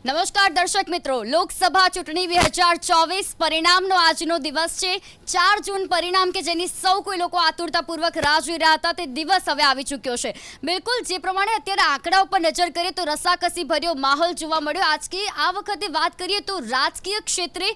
નમસ્કાર દર્શક મિત્રો, લોકસભા ચૂંટણી 2024 પરિણામનો આજનો દિવસ છે 4 જૂન પરિણામ કે જેની સૌ કોઈ લોકો આતુરતાપૂર્વક રાહ જોઈ રહ્યા હતા તે દિવસ હવે આવી ચૂક્યો છે। બિલકુલ જે પ્રમાણે અત્યારે આંકડા ઉપર નજર કરીએ તો રસાકસી ભર્યો માહોલ જોવા મળ્યો। આજથી આ વખતે વાત કરીએ તો રાજકીય ક્ષેત્રે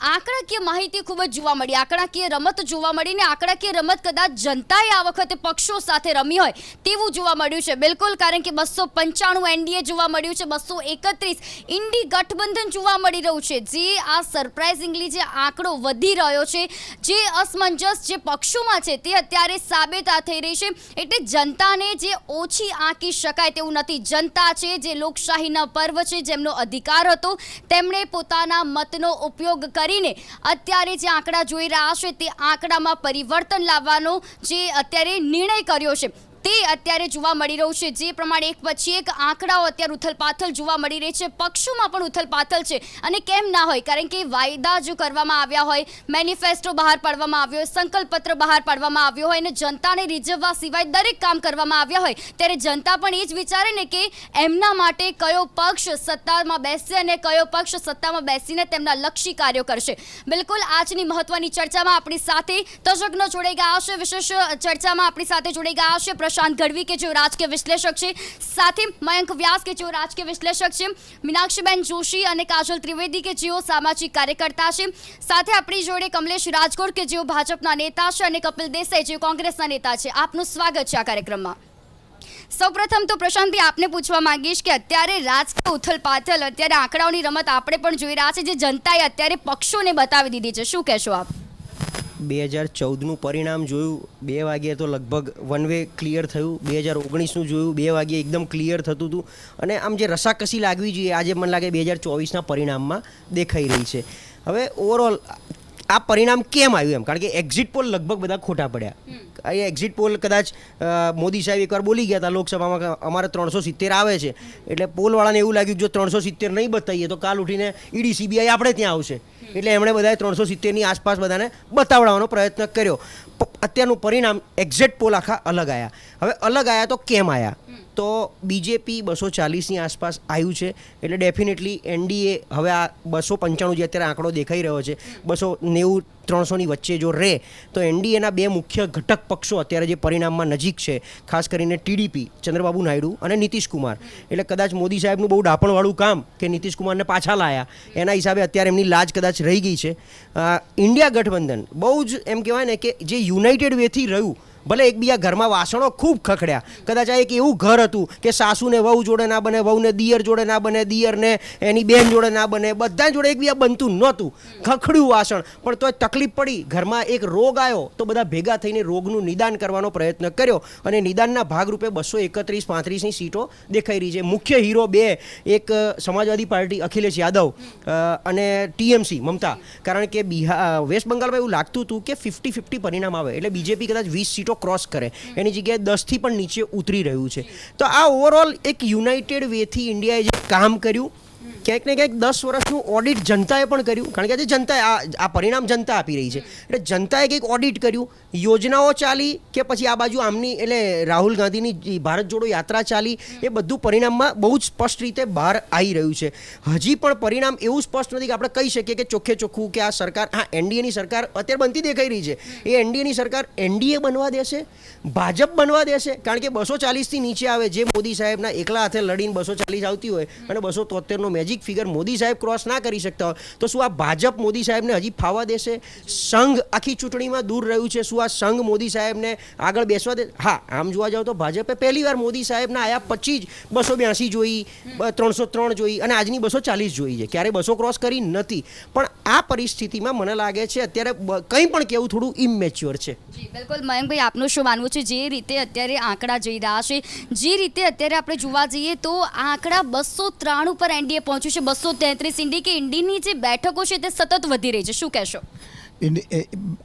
આંકડાકીય માહિતી ખૂબ જ જોવા મળી, આંકડાકીય રમત જોવા મળી ને આંકડાકીય રમત કદાચ જનતાએ આ વખતે પક્ષો સાથે રમી હોય તેવું જોવા મળ્યું છે। બિલકુલ, કારણ કે 295 એનડીએ જોવા મળ્યું છે, 231 ઇન્ડી ગઠબંધન જોવા મળી રહ્યું છે। જે આ સરપ્રાઇઝિંગલી જે આંકડો વધી રહ્યો છે, જે અસમંજસ જે પક્ષોમાં છે તે અત્યારે સાબિત થઈ રહી છે। એટલે જનતાને જે ઓછી આંકી શકાય તેવું નથી। જનતા છે જે લોકશાહીના પર્વ છે, જેમનો અધિકાર હતો, તેમણે પોતાના મતનો ઉપયોગ કરીને અત્યારે જે આંકડા જોઈ રહ્યા છે તે આંકડામાં પરિવર્તન લાવવાનો જે અત્યારે નિર્ણય કર્યો છે તે અત્યારે જોવા મળી રહ્યું છે। જે પ્રમાણે એક પછી એક આંકડાઓ અત્યારે ઉથલપાથલ જોવા મળી રહી છે, પક્ષોમાં પણ ઉથલપાથલ છે અને કેમ ના હોય, કારણ કે વાયદા જો કરવામાં આવ્યા હોય, મેનિફેસ્ટો બહાર પાડવામાં આવ્યો હોય, સંકલ્પપત્ર બહાર પાડવામાં આવ્યો હોય અને જનતાને રીઝવવા સિવાય દરેક કામ કરવામાં આવ્યા હોય, ત્યારે જનતા પણ એ જ વિચારે ને કે એમના માટે કયો પક્ષ સત્તામાં બેસશે અને કયો પક્ષ સત્તામાં બેસીને તેમના લક્ષી કાર્યો કરશે। બિલકુલ આજની મહત્વની ચર્ચામાં આપણી સાથે તજજ્ઞો જોડાઈ ગયા છે, વિશેષ ચર્ચામાં આપણી સાથે જોડાઈ ગયા છે પ્રશાંત ગઢવી કે જેઓ રાજકીય વિશ્લેષક છે, સાથે મયંક વ્યાસ કે જેઓ રાજકીય વિશ્લેષક છે, મીનાક્ષીબેન જોશી અને કાજલ ત્રિવેદી કે જેઓ સામાજિક કાર્યકર્તા છે, સાથે આપણી જોડે કમલેશ રાજગોર કે જેઓ ભાજપના નેતા છે અને કપિલ દેસાઈ જેઓ કોંગ્રેસના નેતા છે। આપનું સ્વાગત છે આ કાર્યક્રમમાં। સૌપ્રથમ તો પ્રશાંતભાઈ આપને પૂછવા માંગીશ કે અત્યારે રાજકીય ઉથલપાથલ, અત્યારે આંકડાઓની રમત આપણે પણ જોઈ રહ્યા છે, જે જનતાએ અત્યારે પક્ષોને બતાવી દીધી છે, શું કહેશો આપ? 2014નું પરિણામ જોયું, 2 વાગ્યે તો લગભગ વન વે ક્લિયર થયું, 2019નું જોયું, 2 વાગ્યે એકદમ ક્લિયર થતું હતું અને આમ જે રસાકસી લાગવી જોઈએ આજે મને લાગે 2024ના પરિણામમાં દેખાઈ રહી છે। હવે ઓવરઓલ આ પરિણામ કેમ આવ્યું એમ, કારણ કે એક્ઝિટ પોલ લગભગ બધા ખોટા પડ્યા। એ એક્ઝિટ પોલ કદાચ મોદી સાહેબ એકવાર બોલી ગયા હતા લોકસભામાં અમારે 370 આવે છે, એટલે પોલવાળાને એવું લાગ્યું જો 370 નહીં બતાવીએ તો કાલ ઉઠીને ઈડી સીબીઆઈ આપણે ત્યાં આવશે, એટલે એમણે બધાએ 370ની આસપાસ બધાને બતાવવાનો પ્રયત્ન કર્યો। અત્યારનું પરિણામ એક્ઝિટ પોલ આખા અલગ આવ્યા। હવે અલગ આવ્યા તો કેમ આવ્યા? તો બીજેપી 240ની આસપાસ આવ્યું છે, એટલે ડેફિનેટલી એનડીએ હવે આ 295 જે અત્યારે આંકડો દેખાઈ રહ્યો છે 290 300ની વચ્ચે જો રહે તો એનડીએના 2 મુખ્ય ઘટક પક્ષો અત્યારે જે પરિણામમાં નજીક છે, ખાસ કરીને ટીડીપી ચંદ્રબાબુ નાયડુ અને નીતિશ કુમાર, એટલે કદાચ મોદી સાહેબનું બહુ ડાપણવાળું કામ કે નીતિશ કુમારને પાછા લાયા એના હિસાબે અત્યારે એમની લાજ કદાચ રહી ગઈ છે। ઇન્ડિયા ગઠબંધન બહુ જ એમ કહેવાય ને કે જે યુનાઇટેડ વેથી રહ્યું, ભલે એકબીજા ઘરમાં વાસણો ખૂબ ખખડ્યા, કદાચ આ એક એવું ઘર હતું કે સાસુને વહુ જોડે ના બને, વહુને દિયર જોડે ના બને, દિયરને એની બેન જોડે ના બને, બધા જોડે એકબીજા બનતું નહોતું, ખખડ્યું વાસણ, પણ તોય તકલીફ પડી, ઘરમાં એક રોગ આવ્યો તો બધા ભેગા થઈને રોગનું નિદાન કરવાનો પ્રયત્ન કર્યો અને નિદાનના ભાગરૂપે 231-35ની સીટો દેખાઈ રહી છે। મુખ્ય હીરો 2, એક સમાજવાદી પાર્ટી અખિલેશ યાદવ અને ટીએમસી મમતા, કારણ કે વેસ્ટ બંગાળમાં એવું લાગતું હતું કે 50-50 પરિણામ આવે એટલે બીજેપી કદાચ 20 સીટો ક્રોસ કરે, એની જગ્યાએ 10થી પણ નીચે ઉતરી રહ્યું છે। તો આ ઓવરઓલ એક યુનાઇટેડ વેથી ઇન્ડિયાએ જે કામ કર્યું, ક્યાંક ને ક્યાંક 10 વર્ષનું ઓડિટ જનતાએ પણ કર્યું, કારણ કે આજે જનતાએ આ પરિણામ જનતા આપી રહી છે, એટલે જનતાએ કંઈક ઓડિટ કર્યું, યોજનાઓ ચાલી કે પછી આ બાજુ આમની એટલે રાહુલ ગાંધીની ભારત જોડો યાત્રા ચાલી, એ બધું પરિણામમાં બહુ જ સ્પષ્ટ રીતે બહાર આવી રહ્યું છે। હજી પણ પરિણામ એવું સ્પષ્ટ નથી કે આપણે કહી શકીએ કે ચોખ્ખે ચોખ્ખું કે આ સરકાર, હા એનડીએની સરકાર અત્યારે બનતી દેખાઈ રહી છે, એ એનડીએની સરકાર એનડીએ બનવા દેશે, ભાજપ બનવા દેશે, કારણ કે 240થી નીચે આવે જે મોદી સાહેબના એકલા હાથે લડીને 240 આવતી હોય અને 273નો મેજિક ફિગર મોદી સાહેબ ક્રોસ ના કરી શકતા હોય તો શું આ ભાજપ મોદી સાહેબને હજી ફાવવા દેશે? સંઘ આખી ચૂંટણીમાં દૂર રહ્યું છે, શું આ સંઘ મોદી સાહેબને આગળ બેસવા દે? હા, આમ જોવા જાવ તો ભાજપે પહેલીવાર મોદી સાહેબના આયા પછી જ 282 જોઈ, 303 જોઈ અને આજની 240 જોઈ છે, ક્યારે 200 ક્રોસ કરી નથી। પણ આ પરિસ્થિતિમાં મને લાગે છે અત્યારે કંઈ પણ કહેવું થોડું ઇમેચ્યોર છે। જી બિલકુલ, મયંકભાઈ આપનું શું માનવું છે? જે રીતે અત્યારે આંકડા જઈ રહ્યા છે, જે રીતે અત્યારે આપણે જોવા જઈએ તો આંકડા 293 પર એનડીએ પહોંચ્યું છે, 233 ઇન્ડી કે ઇન્ડીની જે બેઠકો છે તે સતત વધી રહી છે, શું કહેશો?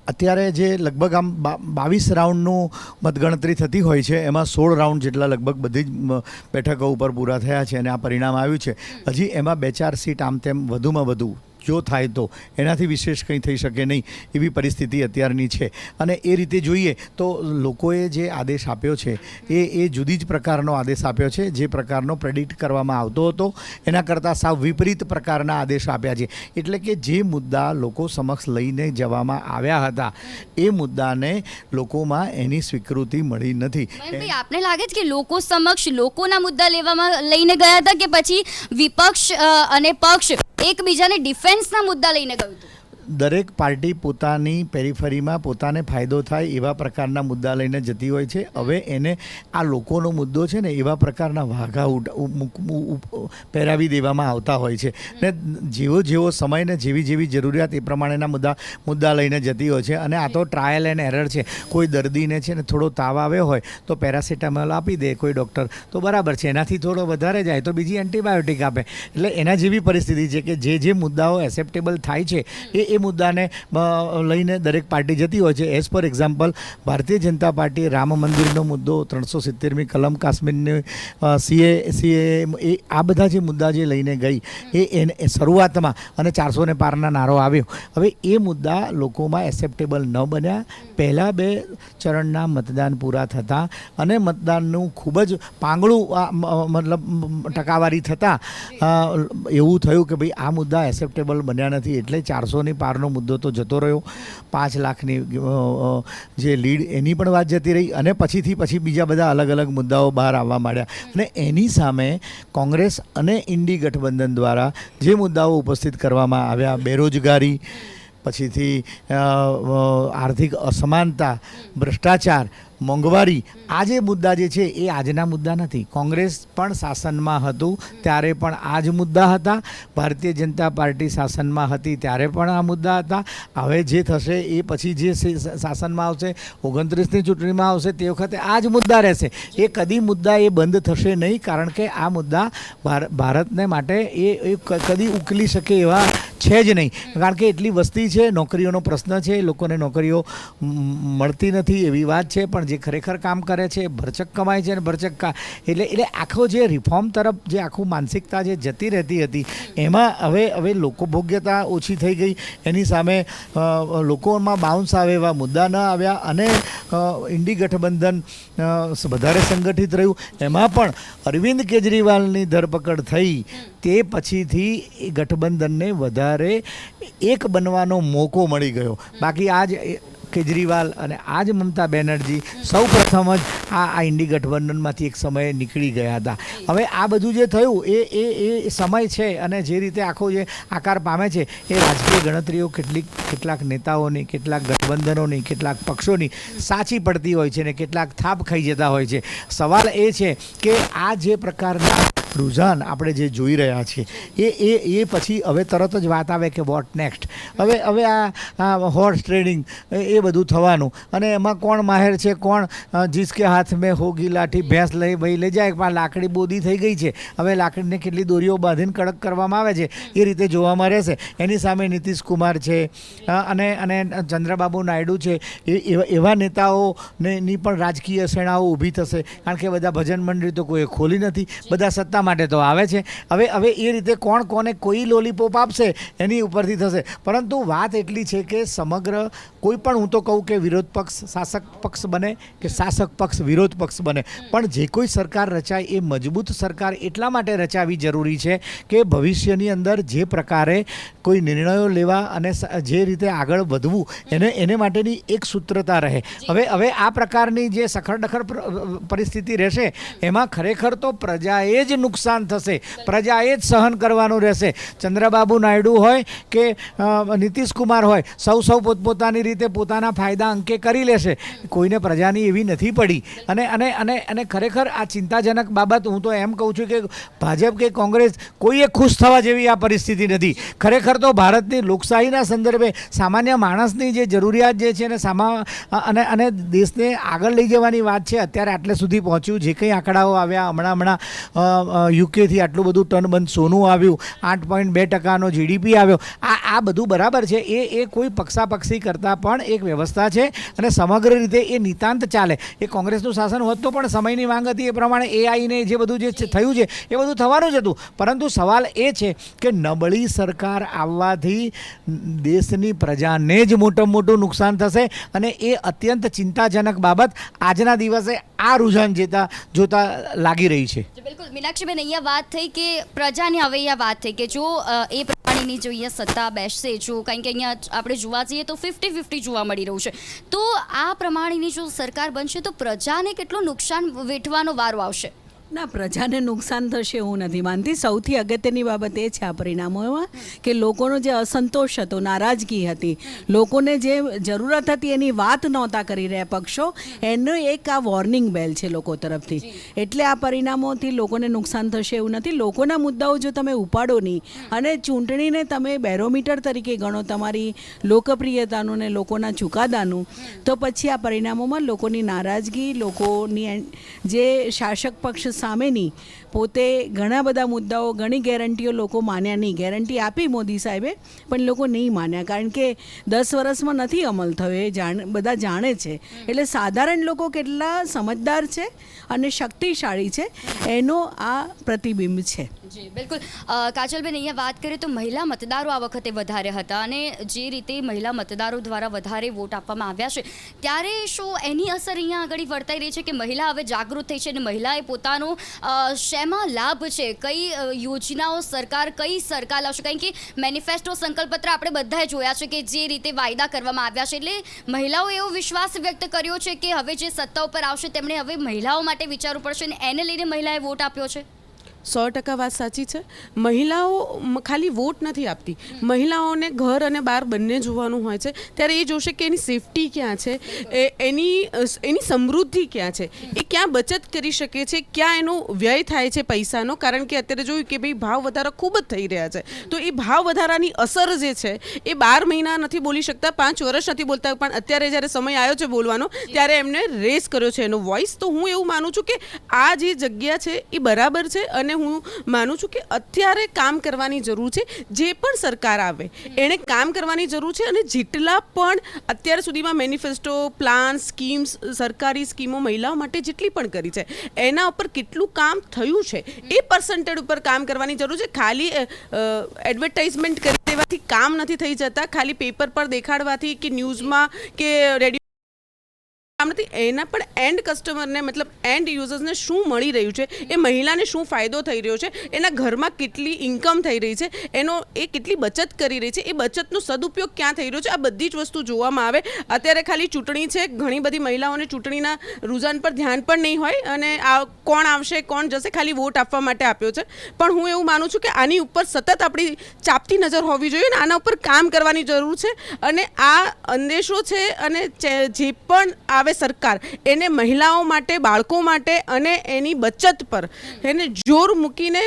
અત્યારે જે લગભગ આમ 22 રાઉન્ડનું મતગણતરી થતી હોય છે એમાં 16 રાઉન્ડ જેટલા લગભગ બધી જ બેઠકો ઉપર પૂરા થયા છે અને આ પરિણામ આવ્યું છે। હજી એમાં 2-4 સીટ આમ તેમ વધુમાં વધુ જો થાય તો, એનાથી વિશેષ કંઈ થઈ શકે નહીં એવી પરિસ્થિતિ અત્યારની છે. અને એ રીતે જોઈએ તો લોકોએ જે આદેશ આપ્યો છે એ જુદી જ પ્રકારનો આદેશ આપ્યો છે. જે પ્રકારનો પ્રેડિક્ટ કરવામાં આવતો હતો એના કરતાં સાવ વિપરીત પ્રકારના આદેશ આપ્યા છે. એટલે કે જે મુદ્દા લોકો સમક્ષ લઈને જવામાં આવ્યા હતા એ મુદ્દાને લોકોમાં એની સ્વીકૃતિ મળી નથી. મયંકભાઈ, આપને લાગે છે કે લોકો સમક્ષ લોકોના મુદ્દા લેવામાં લઈને ગયા હતા કે પછી વિપક્ષ અને પક્ષ એકબીજાને ડિફેન્સના મુદ્દા લઈને ગયું હતું? દરેક પાર્ટી પોતાની પેરીફરીમાં પોતાને ફાયદો થાય એવા પ્રકારના મુદ્દા લઈને જતી હોય છે. હવે એને આ લોકોનો મુદ્દો છે ને એવા પ્રકારના વાઘા પહેરાવી દેવામાં આવતા હોય છે ને જેવો સમય ને જેવી જરૂરિયાત એ પ્રમાણેના મુદ્દા લઈને જતી હોય છે. અને આ તો ટ્રાયલ એન્ડ એરર છે. કોઈ દર્દીને છે ને થોડો તાવ આવ્યો હોય તો પેરાસિટામોલ આપી દે કોઈ ડૉક્ટર, તો બરાબર છે. એનાથી થોડો વધારે જાય તો બીજી એન્ટીબાયોટિક આપે. એટલે એના જેવી પરિસ્થિતિ છે કે જે મુદ્દાઓ એક્સેપ્ટેબલ થાય છે એ મુદ્દાને લઈને દરેક પાર્ટી જતી હોય છે. As per example, Bharatiya Janata party Ram મંદિરનો મુદ્દો, 370મી કલમ, કાશ્મીરની સીએ એ આ બધા જે મુદ્દા જે લઈને ગઈ એ શરૂઆતમાં અને 400 પારના નારો આવ્યો. હવે એ મુદ્દા લોકોમાં એક્સેપ્ટેબલ ન બન્યા. પહેલાં 2 ચરણના મતદાન પૂરા થતાં અને મતદાનનું ખૂબ જ પાંગળું મતલબ ટકાવારી થતાં એવું થયું કે ભાઈ આ મુદ્દા એક્સેપ્ટેબલ બન્યા નથી. એટલે 400 પારનો મુદ્દો તો જતો રહ્યો. 5 લાખની જે લીડ એની પણ વાત જતી રહી. અને પછી બીજા બધા અલગ મુદ્દાઓ બહાર આવવા માંડ્યા. અને એની સામે કોંગ્રેસ અને ઇન્ડી ગઠબંધન દ્વારા જે મુદ્દાઓ ઉપસ્થિત કરવામાં આવ્યા, બેરોજગારી, પછીથી આર્થિક અસમાનતા, ભ્રષ્ટાચાર, મોંઘવારી, આ જે મુદ્દા જે છે એ આજના મુદ્દા નથી. કોંગ્રેસ પણ શાસનમાં હતું ત્યારે પણ આ જ મુદ્દા હતા. ભારતીય જનતા પાર્ટી શાસનમાં હતી ત્યારે પણ આ મુદ્દા હતા. હવે જે થશે એ પછી જે શાસનમાં આવશે, 29ની ચૂંટણીમાં આવશે તે વખતે આ જ મુદ્દા રહેશે. એ કદી મુદ્દા એ બંધ થશે નહીં. કારણ કે આ મુદ્દા ભારતને માટે એ કદી ઉકેલી શકે એવા છે જ નહીં. કારણ કે એટલી વસ્તી છે, નોકરીઓનો પ્રશ્ન છે, લોકોને નોકરીઓ મળતી નથી એવી વાત છે. પણ જે ખરેખર કામ કરે છે ભરચક કમાય છે અને ભરચક એટલે આખો જે રિફોર્મ તરફ જે આખું માનસિકતા જે જતી રહેતી હતી એમાં હવે લોકભોગ્યતા ઓછી થઈ ગઈ. એની સામે લોકોમાં બાઉન્સ આવે એવા મુદ્દા ન આવ્યા અને ઇન્ડી ગઠબંધન વધારે સંગઠિત રહ્યું. એમાં પણ અરવિંદ કેજરીવાલની ધરપકડ થઈ તે પછીથી ગઠબંધનને વધારે એક બનવાનો મોકો મળી ગયો. બાકી આજ કેજરીવાલ અને આજ મમતા બેનર્જી સૌ પ્રથમ જ આ ઇન્ડી ગઠબંધનમાંથી એક સમયે નીકળી ગયા હતા. હવે આ બધું જે થયું એ સમય છે અને જે રીતે આખો જે આકાર પામે છે એ રાજકીય ગણતરીઓ કેટલાક નેતાઓની, કેટલાક ગઠબંધનોની, કેટલાક પક્ષોની સાચી પડતી હોય છે ને કેટલાક થાપ ખાઈ જતા હોય છે. સવાલ એ છે કે આ જે પ્રકારના રુઝાન આપણે જે જોઈ રહ્યા છીએ એ પછી હવે તરત જ વાત આવે કે વોટ નેક્સ્ટ. હવે આ હોર્સ ટ્રેડિંગ એ બધું થવાનું અને એમાં કોણ માહેર છે, કોણ જીસકે હાથ મેં હોગી લાઠી, ભેંસ લઈ જાય. પણ લાકડી બોદી થઈ ગઈ છે. હવે લાકડીને કેટલી દોરીઓ બાંધીને કડક કરવામાં આવે છે એ રીતે જોવામાં રહેશે. એની સામે નીતિશ કુમાર છે અને ચંદ્રબાબુ નાયડુ છે. એવા નેતાઓની પણ રાજકીય સેનાઓ ઊભી થશે. કારણ કે બધા ભજન મંડળી તો કોઈ ખોલી નથી, બધા સત્તા માટે તો આવે છે. હવે એ રીતે કોને કોઈ લોલીપોપ આપશે એની ઉપરથી થશે. પરંતુ વાત એટલી છે કે સમગ્ર કોઈ પણ, હું તો કહું કે વિરોધ પક્ષ શાસક પક્ષ બને કે શાસક પક્ષ વિરોધ પક્ષ બને, પણ જે કોઈ સરકાર રચાય એ મજબૂત સરકાર એટલા માટે રચાવી જરૂરી છે કે ભવિષ્યની અંદર જે પ્રકારે કોઈ નિર્ણયો લેવા અને જે રીતે આગળ વધવું એને માટેની એક સૂત્રતા રહે. હવે આ પ્રકારની જે સખડખડ પરિસ્થિતિ રહેશે એમાં ખરેખર તો પ્રજાએ જ નુકસાન થશે, પ્રજાએ જ સહન કરવાનું રહેશે. ચંદ્રબાબુ નાયડુ હોય કે નીતિશ કુમાર હોય, સૌ પોતપોતાની રીતે પોતાના ફાયદા અંકે કરી લેશે. કોઈને પ્રજાની એવી નથી પડી. અને ખરેખર આ ચિંતાજનક બાબત. હું તો એમ કહું છું કે ભાજપ કે કોંગ્રેસ કોઈએ ખુશ થવા જેવી આ પરિસ્થિતિ નથી. ખરેખર તો ભારતની લોકશાહીના સંદર્ભે સામાન્ય માણસની જે જરૂરિયાત જે છે અને દેશને આગળ લઈ જવાની વાત છે. અત્યારે આટલે સુધી પહોંચ્યું, જે કંઈ આંકડાઓ આવ્યા હમણાં યુકેથી આટલું બધું ટનબંધ સોનું આવ્યું, 8.2% GDP આવ્યો, આ બધું બરાબર છે. એ કોઈ પક્ષાપક્ષી કરતાં પણ એક વ્યવસ્થા છે અને સમગ્ર રીતે એ નિતાંત ચાલે. એ કોંગ્રેસનું શાસન હોત તો પણ સમયની માંગ હતી એ પ્રમાણે એઆઈને જે બધું જે થયું છે એ બધું થવાનું જ હતું. પરંતુ સવાલ એ છે કે નબળી સરકાર આવવાથી દેશની પ્રજાને જ મોટું નુકસાન થશે અને એ અત્યંત ચિંતાજનક બાબત આજના દિવસે આ રૂઝાન જોતા લાગી રહી છે. બિલકુલ મીનાક્ષીબેન, અહીંયા વાત થઈ કે પ્રજાની, હવે અહીંયા વાત થઈ કે જો એ પ્રમાણેની જો અહીંયા સત્તા બેસશે, જો કારણ કે અહીંયા આપણે જોવા જઈએ તો 50-50 જોવા મળી રહ્યું છે, તો આ પ્રમાણેની જો સરકાર બનશે તો પ્રજાને કેટલું નુકસાન વેઠવાનો વારો આવશે? ના, પ્રજાને નુકસાન થશે હું નથી માનતી. સૌથી અગત્યની બાબત એ છે આ પરિણામોમાં કે લોકોનો જે અસંતોષ હતો, નારાજગી હતી, લોકોને જે જરૂરત હતી એની વાત નહોતા કરી રહ્યા પક્ષો, એનો એક આ વોર્નિંગ બેલ છે લોકો તરફથી. એટલે આ પરિણામોથી લોકોને નુકસાન થશે એવું નથી. લોકોના મુદ્દાઓ જો તમે ઉપાડો નહીં અને ચૂંટણીને તમે બેરોમીટર તરીકે ગણો તમારી લોકપ્રિયતાનું ને લોકોના ચુકાદાનું, તો પછી આ પરિણામોમાં લોકોની નારાજગી, લોકોની જે શાસક પક્ષ સામેની પોતે ઘણા બધા મુદ્દાઓ, ઘણી ગેરંટીઓ લોકો માન્યા નહીં. ગેરંટી આપી મોદી સાહેબે પણ લોકો નહીં માન્યા, કારણ કે 10 વર્ષમાં નથી અમલ થયો, એ બધા જાણે છે. એટલે સાધારણ લોકો કેટલા સમજદાર છે અને શક્તિશાળી છે એનો આ પ્રતિબિંબ છે. જી બિલકુલ. કાજલબેન, અહીંયા વાત કરીએ તો મહિલા મતદારો આ વખતે વધારે હતા અને જે રીતે મહિલા મતદારો દ્વારા વધારે વોટ આપવામાં આવ્યા છે, ત્યારે શું એની અસર અહીંયા આગળ વર્તાઈ રહી છે કે મહિલા હવે જાગૃત થઈ છે અને મહિલાએ પોતાનો શેમાં લાભ છે, કઈ યોજનાઓ કઈ સરકાર લાવશે? કારણ કે મેનિફેસ્ટો, સંકલ્પપત્ર આપણે બધાએ જોયા છે કે જે રીતે વાયદા કરવામાં આવ્યા છે, એટલે મહિલાઓએ એવો વિશ્વાસ વ્યક્ત કર્યો છે કે હવે જે સત્તા ઉપર આવશે તેમણે હવે મહિલાઓ માટે વિચારવું પડશે અને એને લઈને મહિલાએ વોટ આપ્યો છે. 100% વાત સાચી છે. મહિલાઓ ખાલી વોટ નથી આપતી, મહિલાઓને ઘર અને બહાર બંને જોવાનું હોય છે. ત્યારે એ જોશે કે એની સેફટી ક્યાં છે, એની સમૃદ્ધિ ક્યાં છે, એ ક્યાં બચત કરી શકે છે, ક્યાં એનો વ્યય થાય છે પૈસાનો. કારણ કે અત્યારે જોયું કે ભાઈ ભાવ વધારા ખૂબ જ થઈ રહ્યા છે, તો એ ભાવ વધારાની અસર જે છે એ 12 મહિના નથી બોલી શકતા, 5 વર્ષ નથી બોલતા, પણ અત્યારે જ્યારે સમય આવ્યો છે બોલવાનો ત્યારે એમને રેસ કર્યો છે એનો વોઇસ. તો હું એવું માનું છું કે આ જે જગ્યા છે એ બરાબર છે અને હું માનું છું કે અત્યારે કામ કરવાની જરૂર છે. જે પણ સરકાર આવે એણે કામ કરવાની જરૂર છે અને જેટલા પણ અત્યાર સુધીમાં મેનિફેસ્ટો, પ્લાન, સ્કીમ્સ, સરકારી સ્કીમો મહિલાઓ માટે જેટલી પણ કરી છે એના ઉપર કેટલું કામ થયું છે એ પર્સન્ટેજ ઉપર કામ કરવાની જરૂર છે. ખાલી એડવર્ટાઇઝમેન્ટ કરી દેવાથી કામ નથી થઈ જતા, ખાલી પેપર પર દેખાડવાથી કે ન્યૂઝમાં કે રેડિયો નથી. એના પણ એન્ડ કસ્ટમરને, મતલબ એન્ડ યુઝર્સને શું મળી રહ્યું છે, એ મહિલાને શું ફાયદો થઈ રહ્યો છે, એના ઘરમાં કેટલી ઇન્કમ થઈ રહી છે, એ કેટલી બચત કરી રહી છે, એ બચતનો સદુપયોગ ક્યાં થઈ રહ્યો છે, આ બધી જ વસ્તુ જોવામાં આવે. અત્યારે ખાલી ચૂંટણી છે, ઘણી બધી મહિલાઓને ચૂંટણીના રૂઝાન પર ધ્યાન પણ નહીં હોય અને કોણ આવશે કોણ જશે ખાલી વોટ આપવા માટે આપ્યો છે. પણ હું એવું માનું છું કે આની ઉપર સતત આપણી ચાપતી નજર હોવી જોઈએ અને આના ઉપર કામ કરવાની જરૂર છે. અને આ અંદેશો છે અને જે પણ આવે સરકાર એને મહિલાઓ માટે, બાળકો માટે અને એની બચત પર એને જોર મૂકીને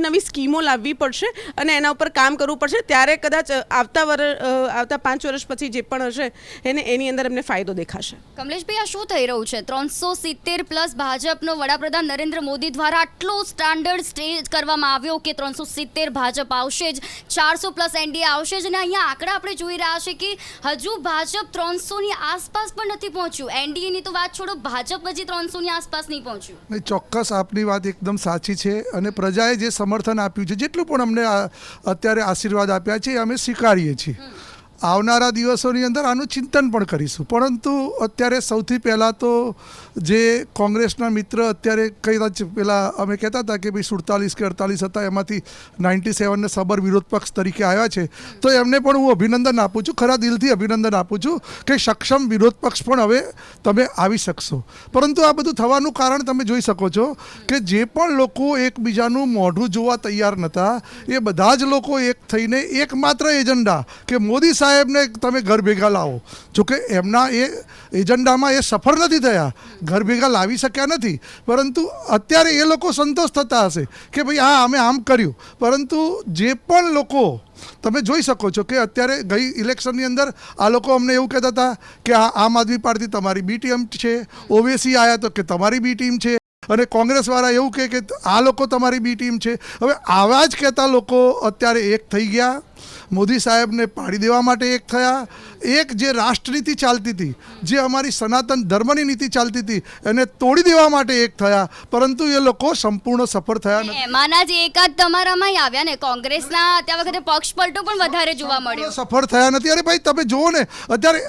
નવી સ્કીમો લાવવી પડશે અને એના ઉપર કામ કરવું પડશે. ત્યારે કદાચ આવતા 5 વર્ષ પછી જે પણ હશે એની અંદર એમને ફાયદો દેખાશે. કમલેશભાઈ, આ શું થઈ રહ્યું છે? 370+ ભાજપનો વડાપ્રધાન નરેન્દ્ર મોદી દ્વારા આટલો સ્ટાન્ડર્ડ સ્ટેજ કરવામાં આવ્યો કે 370 ભાજપ આવશે જ, 400+ એનડીએ આવશે જ, અને અહીંયા આંકડા આપણે જોઈ રહ્યા છે કે હજુ ભાજપ 300ની આસપાસ પણ નથી પહોંચ્યું. એનડીએની તો વાત છોડો, ભાજપ હજી 300ની આસપાસ નહીં પહોંચ્યું. નહીં, ચોક્કસ આપની વાત એકદમ સાચી છે અને પ્રજાએ જે સમર્થન આપ્યું છે, જેટલું પણ અમને અત્યારે આશીર્વાદ આપ્યા છે એ અમે સ્વીકારીએ છીએ. આવનારા દિવસોની અંદર આનું ચિંતન પણ કરીશું. પરંતુ અત્યારે સૌથી પહેલાં તો જે કોંગ્રેસના મિત્ર અત્યારે કદાચ પહેલાં અમે કહેતા હતા કે ભાઈ 47 કે 48 હતા, એમાંથી 97ને સબર વિરોધ પક્ષ તરીકે આવ્યા છે, તો એમને પણ હું અભિનંદન આપું છું, ખરા દિલથી અભિનંદન આપું છું કે સક્ષમ વિરોધ પક્ષ પણ હવે તમે આવી શકશો. પરંતુ આ બધું થવાનું કારણ તમે જોઈ શકો છો કે જે પણ લોકો એકબીજાનું મોઢું જોવા તૈયાર નહોતા, એ બધા જ લોકો એક થઈને એકમાત્ર એજન્ડા કે મોદી સાહેબને તમે ઘર ભેગા લાવો. જોકે એમના એ એજન્ડામાં એ સફળ નથી થયા, ઘર ભેગા લાવી શક્યા નથી, પરંતુ અત્યારે એ લોકો સંતોષ થતા હશે કે ભાઈ હા અમે આમ કર્યું. પરંતુ જે પણ લોકો તમે જોઈ શકો છો કે અત્યારે ગઈ ઇલેક્શનની અંદર આ લોકો અમને એવું કહેતા હતા કે આમ આદમી પાર્ટી તમારી બી ટીમ છે, ઓવેસી આવ્યા તો કે તમારી બી ટીમ છે, અને કોંગ્રેસવાળા એવું કહે કે આ લોકો તમારી બી ટીમ છે. હવે આવા જ કહેતા લોકો અત્યારે એક થઈ ગયા, મોદી સાહેબને પાડી દેવા માટે એક થયા. એક જે રાષ્ટ્રનીતિ ચાલતી હતી, જે અમારી સનાતન ધર્મની નીતિ ચાલતી હતી, એને તોડી દેવા માટે એક થયા, પરંતુ એ લોકો સંપૂર્ણ સફળ થયા નથી. એમાંના જ એકાદ તમારામાં આવ્યા ને, કોંગ્રેસના ત્યાં વખતે પક્ષ પલટો પણ વધારે જોવા મળ્યો. સફળ થયા નથી. અરે ભાઈ તમે જુઓ ને, અત્યારે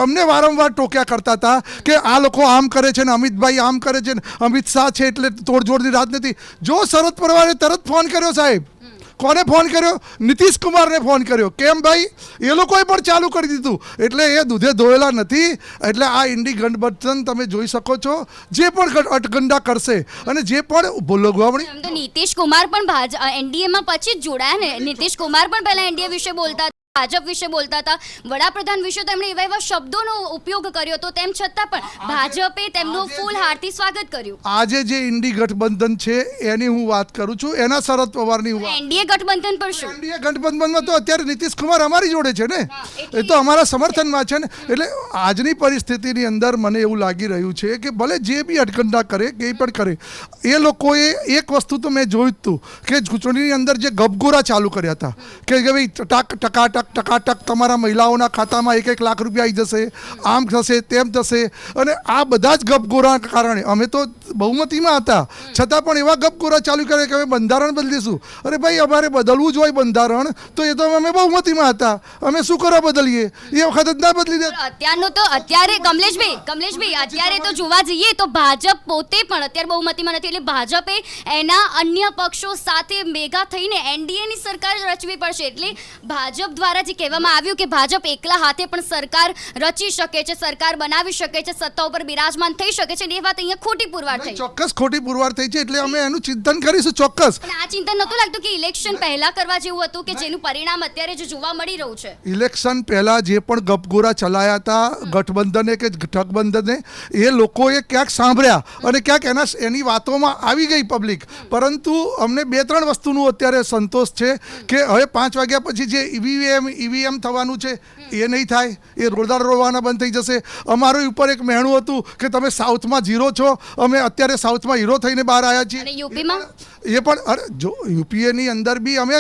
અમને વારંવાર ટોક્યા કરતા હતા કે આ લોકો આમ કરે છે ને અમિતભાઈ આમ કરે છે ને અમિત શાહ છે એટલે તોડજોડની રાત નથી. જો શરદ પવારે તરત ફોન કર્યો સાહેબ. કોને ફોન કર્યો? નીતિશ કુમારને ફોન કર્યો. કેમ ભાઈ? એ લોકોએ પણ ચાલુ કરી દીધું. એટલે એ દૂધે ધોયેલા નથી. એટલે આ ઇન્ડી ગઠબંધન તમે જોઈ શકો છો, જે પણ અટગંડા કરશે અને જે પણ લોગવામણી. એમ તો નીતિશ કુમાર પણ એનડીએમાં પછી જ જોડાયા ને. નીતિશ કુમાર પણ પહેલા એનડીએ વિશે બોલતા, ભાજપ વિશે બોલતા હતા, વડાપ્રધાન વિશે તો એમણે એવા શબ્દોનો ઉપયોગ કર્યો હતો, તેમ છતાં પણ ભાજપે તેમનું ફૂલ હારથી સ્વાગત કર્યું. આજે જે ઇન્ડી ગઠબંધન છે એની હું વાત કરું છું, એના શરદ પવારની હું વાત. એનડીએ ગઠબંધન પર શું? એનડીએ ગઠબંધનમાં તો અત્યારે નીતિશ કુમાર અમારી જોડે છે ને, એ તો અમારા સમર્થનમાં છે ને. એટલે આજની પરિસ્થિતિની અંદર મને એવું લાગી રહ્યું છે કે ભલે જે બી અટકંડા કરે કે પણ કરે, એ લોકોએ એક વસ્તુ તો મેં જોયું હતું કે ચૂંટણીની અંદર જે ગપગોરા ચાલુ કર્યા હતા કે ભાઈ ટકાટક તમારા મહિલાઓના ખાતામાં 1-1 લાખ રૂપિયા આવી જશે, આમ થશે તેમ થશે. અને આ બધા જ ગપગોરા કારણે અમે તો બહુમતીમાં હતા, છતાં પણ એવા ગપગોરા ચાલુ કરે કે અમે બંધારણ બદલીશું. અરે ભાઈ અમારે બદલવું જ હોય બંધારણ તો એ તો અમે બહુમતીમાં હતા, અમે શું કરવા બદલીએ? એ વખત જ ના બદલી દે. અત્યારે કમલેશભાઈ અત્યારે તો જોવા જઈએ તો ભાજપ પોતે પણ અત્યારે બહુમતીમાં નથી, એટલે ભાજપે એના અન્ય પક્ષો સાથે ભેગા થઈને એનડીએની સરકાર રચવી પડશે. એટલે ભાજપ દ્વારા જે કહેવામાં આવ્યું કે ભાજપ એકલા હાથે પણ સરકાર રચી શકે છે, સરકાર બનાવી શકે છે, સત્તા ઉપર બિરાજમાન થઈ શકે છે, એ વાત અહીંયા ખોટી પુરવાર થઈ. ચોક્કસ ખોટી પુરવાર થઈ છે. એટલે અમે એનું ચિંતન કરીશું ચોક્કસ. પણ આ ચિંતન નહોતું લાગતું કે ઇલેક્શન પહેલા કરવા જેવું હતું કે જેનું પરિણામ અત્યારે જે જોવા મળી રહ્યું છે? ઇલેક્શન પહેલા જે પણ ગપગોરા ચલાયા હતા ગઠબંધને કે ઠગબંધને, એ લોકોએ ક્યાંક સાંભળ્યા અને ક્યાંક એની વાતોમાં આવી ગઈ પબ્લિક. પરંતુ અમને 2-3 વસ્તુનું અત્યારે સંતોષ છે કે હવે 5 વાગ્યા પછી જે ઈવીએમ થવાનું છે એ નહીં થાય, એ રોલદાર રોવાના બંધ થઈ જશે. અમારું ઉપર એક મહેણું હતું કે તમે સાઉથમાં ઝીરો છો, અમે અત્યારે સાઉથમાં હીરો થઈને બહાર આવ્યા છીએ. અને યુપીમાં એ પણ અરે જો યુપીએની અંદર બી અમે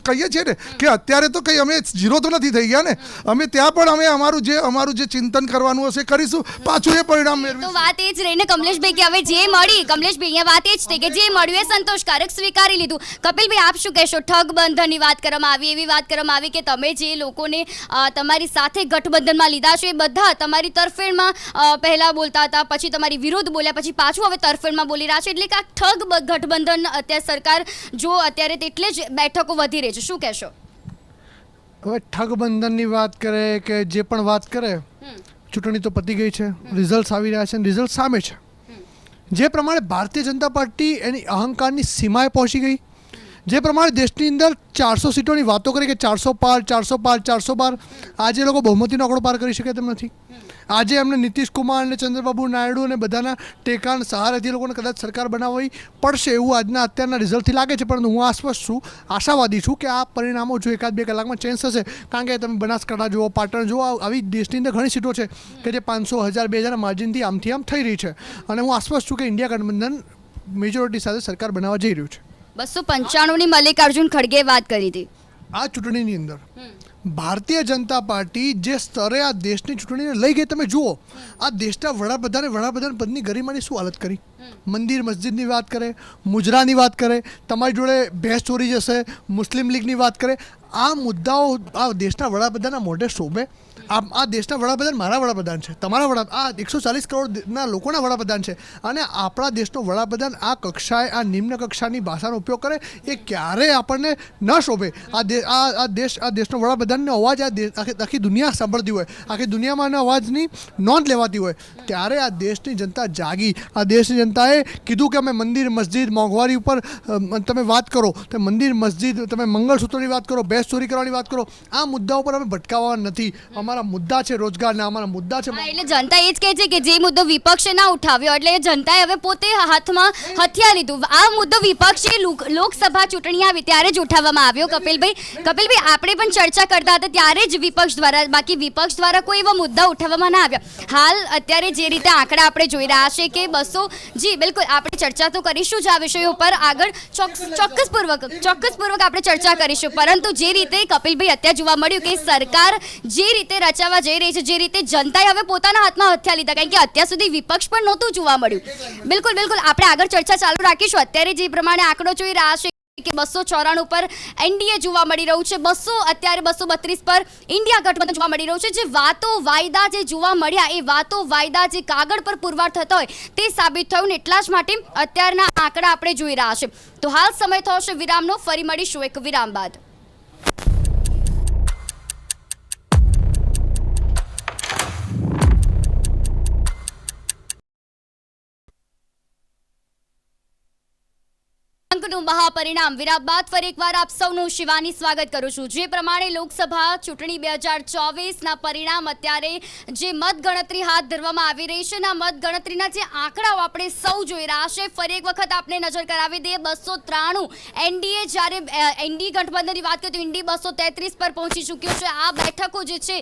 કહીએ છીએ ને કે અત્યારે તો કંઈ અમે ઝીરો તો નથી થઈ ગયા ને. અમે ત્યાં પણ અમે અમારું જે ચિંતન કરવાનું હશે કરીશું, પાછું એ પરિણામ મેળવીશું. તો વાત એ જ રહીને કમલેશભાઈ કે હવે જે મળી, કમલેશભાઈ અહીંયા વાત એ જ થઈ કે જે મળ્યું એ સંતોષકારક સ્વીકારી લીધું. કપિલભાઈ આપ શું કહેશો? ઠગબંધનની વાત કરવામાં આવી, એવી વાત કરવામાં આવી કે તમે જે લોકોને તમારી સાથે ગઠબંધનમાં લીધા છે એ બધા તમારી તરફેણમાં પહેલા બોલતા હતા, પછી તમારી વિરુદ્ધ બોલ્યા, પછી પાછું હવે તરફેણમાં બોલી રહ્યા છે. એટલે કે આ ઠગ ગઠબંધન અત્યારે સરકાર જો અત્યારે તેટલે જ બેઠકો વધી રહી છે, શું કહેશો? હવે ઠગબંધનની વાત કરે કે જે પણ વાત કરે, ચૂંટણી તો પતી ગઈ છે, રિઝલ્ટ આવી રહ્યા છે અને રિઝલ્ટ સામે છે. જે પ્રમાણે ભારતીય જનતા પાર્ટી એની અહંકારની સીમાએ પહોંચી ગઈ, જે પ્રમાણે દેશની અંદર 400 સીટોની વાતો કરી કે 400 પાર 400 પાર 400 પાર, આજે લોકો બહુમતીનો આંકડો પાર કરી શકે તેમ નથી. આજે એમને નીતિશ કુમાર અને ચંદ્રબાબુ નાયડુ અને બધાના ટેકાણ સહારેથી લોકોને કદાચ સરકાર બનાવવી પડશે એવું અત્યારના રિઝલ્ટથી લાગે છે. પરંતુ હું આશ્વસ્ત છું, આશાવાદી છું કે આ પરિણામો જો 1-2 કલાકમાં ચેન્જ થશે. કારણ કે તમે બનાસકાંઠા જુઓ, પાટણ જુઓ, આવી દેશની અંદર ઘણી સીટો છે કે જે 500, 1000, 2000 માર્જિનથી આમથી આમ થઈ રહી છે. અને હું આશ્વસ્ત છું કે ઇન્ડિયા ગઠબંધન મેજોરિટી સાથે સરકાર બનાવવા જઈ રહ્યું છે. 295ની મલ્લિકાર્જુન ખડગે વાત કરી હતી. આ ચૂંટણીની અંદર ભારતીય જનતા પાર્ટી જે સ્તરે આ દેશની ચૂંટણીને લઈ ગઈ, તમે જુઓ આ દેશના વડાપ્રધાન પદની ગરિમાની શું હાલત કરી. મંદિર મસ્જિદની વાત કરે, મુજરાની વાત કરે, તમારી જોડે ભેંસ ચોરી જશે, મુસ્લિમ લીગની વાત કરે. આ મુદ્દાઓ આ દેશના વડાપ્રધાનના મોઢે શોભે? આ દેશના વડાપ્રધાન મારા વડાપ્રધાન છે, તમારા આ 140 કરોડના લોકોના વડાપ્રધાન છે. અને આપણા દેશનો વડાપ્રધાન આ કક્ષાએ આ નિમ્ન કક્ષાની ભાષાનો ઉપયોગ કરે એ ક્યારેય આપણને ન શોભે. આ દેશનો વડાપ્રધાનનો અવાજ આખી દુનિયા સાંભળતી હોય, આખી દુનિયામાં અવાજની નોંધ લેવાતી હોય, ત્યારે આ દેશની જનતા જાગી. આ દેશની જનતાએ કીધું કે અમે મંદિર મસ્જિદ મોંઘવારી ઉપર તમે વાત કરો, તો મંદિર મસ્જિદ તમે મંગળસૂત્રની વાત કરો, ભેંસ ચોરી કરવાની વાત કરો, આ મુદ્દાઓ પર અમે ભટકાવવા નથી. અમારા મુદ્દા છે રોજગારના, અમારા મુદ્દા છે હા, એટલે જનતા એ જ કહે છે કે જે મુદ્દો વિપક્ષે ના ઉઠાવ્યો એટલે જનતાએ હવે પોતે હાથમાં હથિયાર લીધું. આ મુદ્દો વિપક્ષે લોકસભા ચૂંટણી આવી ત્યારે જ ઉઠાવવામાં આવ્યો. કપિલભાઈ આપણે પણ ચર્ચા કરતા હતા ત્યારે જ વિપક્ષ દ્વારા, બાકી વિપક્ષ દ્વારા કોઈ એવા મુદ્દા ઉઠાવવામાં ના આવ્યા. હાલ અત્યારે જે રીતે આંકડા આપણે જોઈ રહ્યા છે કે 200, જી બિલકુલ આપણે ચર્ચા તો કરીશું જ આ વિષયો પર આગળ, ચોક્કસપૂર્વક આપણે ચર્ચા કરીશું. પરંતુ જે રીતે કપિલભાઈ અત્યારે જોવા મળ્યું કે સરકાર જે રીતે રચાવા જઈ રહી છે, જે રીતે જનતાએ હવે પોતાના હાથમાં હથિયાર લીધા, કારણ કે અત્યાર સુધી વિપક્ષ પણ નહોતું જોવા મળ્યું. બિલકુલ આપણે આગળ ચર્ચા ચાલુ રાખીશું. અત્યારે જે પ્રમાણે આંકડો જોઈ રહ્યા છે કે 294 પર એનડીએ જોવા મળી રહ્યું છે, અત્યારે 232 પર ઇન્ડિયા ગઠબંધન જોવા મળી રહ્યું છે. જે વાતો વાયદા જે જોવા મળ્યા એ વાતો વાયદા જે કાગળ પર પુરવાર થતા હોય તે સાબિત થયું ને એટલા જ માટે અત્યારના આંકડા આપણે જોઈ રહ્યા છે. તો હાલ સમય થયો છે વિરામનો, ફરી મળીશું એક વિરામ બાદ. અંકનું મહાપરિણામ વિરામ બાદ ફરી એકવાર આપ સૌનું શિવાની સ્વાગત કરું છું. જે પ્રમાણે લોકસભા ચૂંટણી 2024ના પરિણામ અત્યારે જે મતગણતરી હાથ ધરવામાં આવી રહી છે, ના મતગણતરીના જે આંકડાઓ આપણે સૌ જોઈ રહ્યા છે, ફરી એક વખત આપણે નજર કરાવી દઈએ. 293 એનડીએ, જ્યારે એનડી ગઠબંધનની વાત કરીએ તો ઇન્ડી 233 પર પહોંચી ચૂક્યો છે. આ બેઠકો જે છે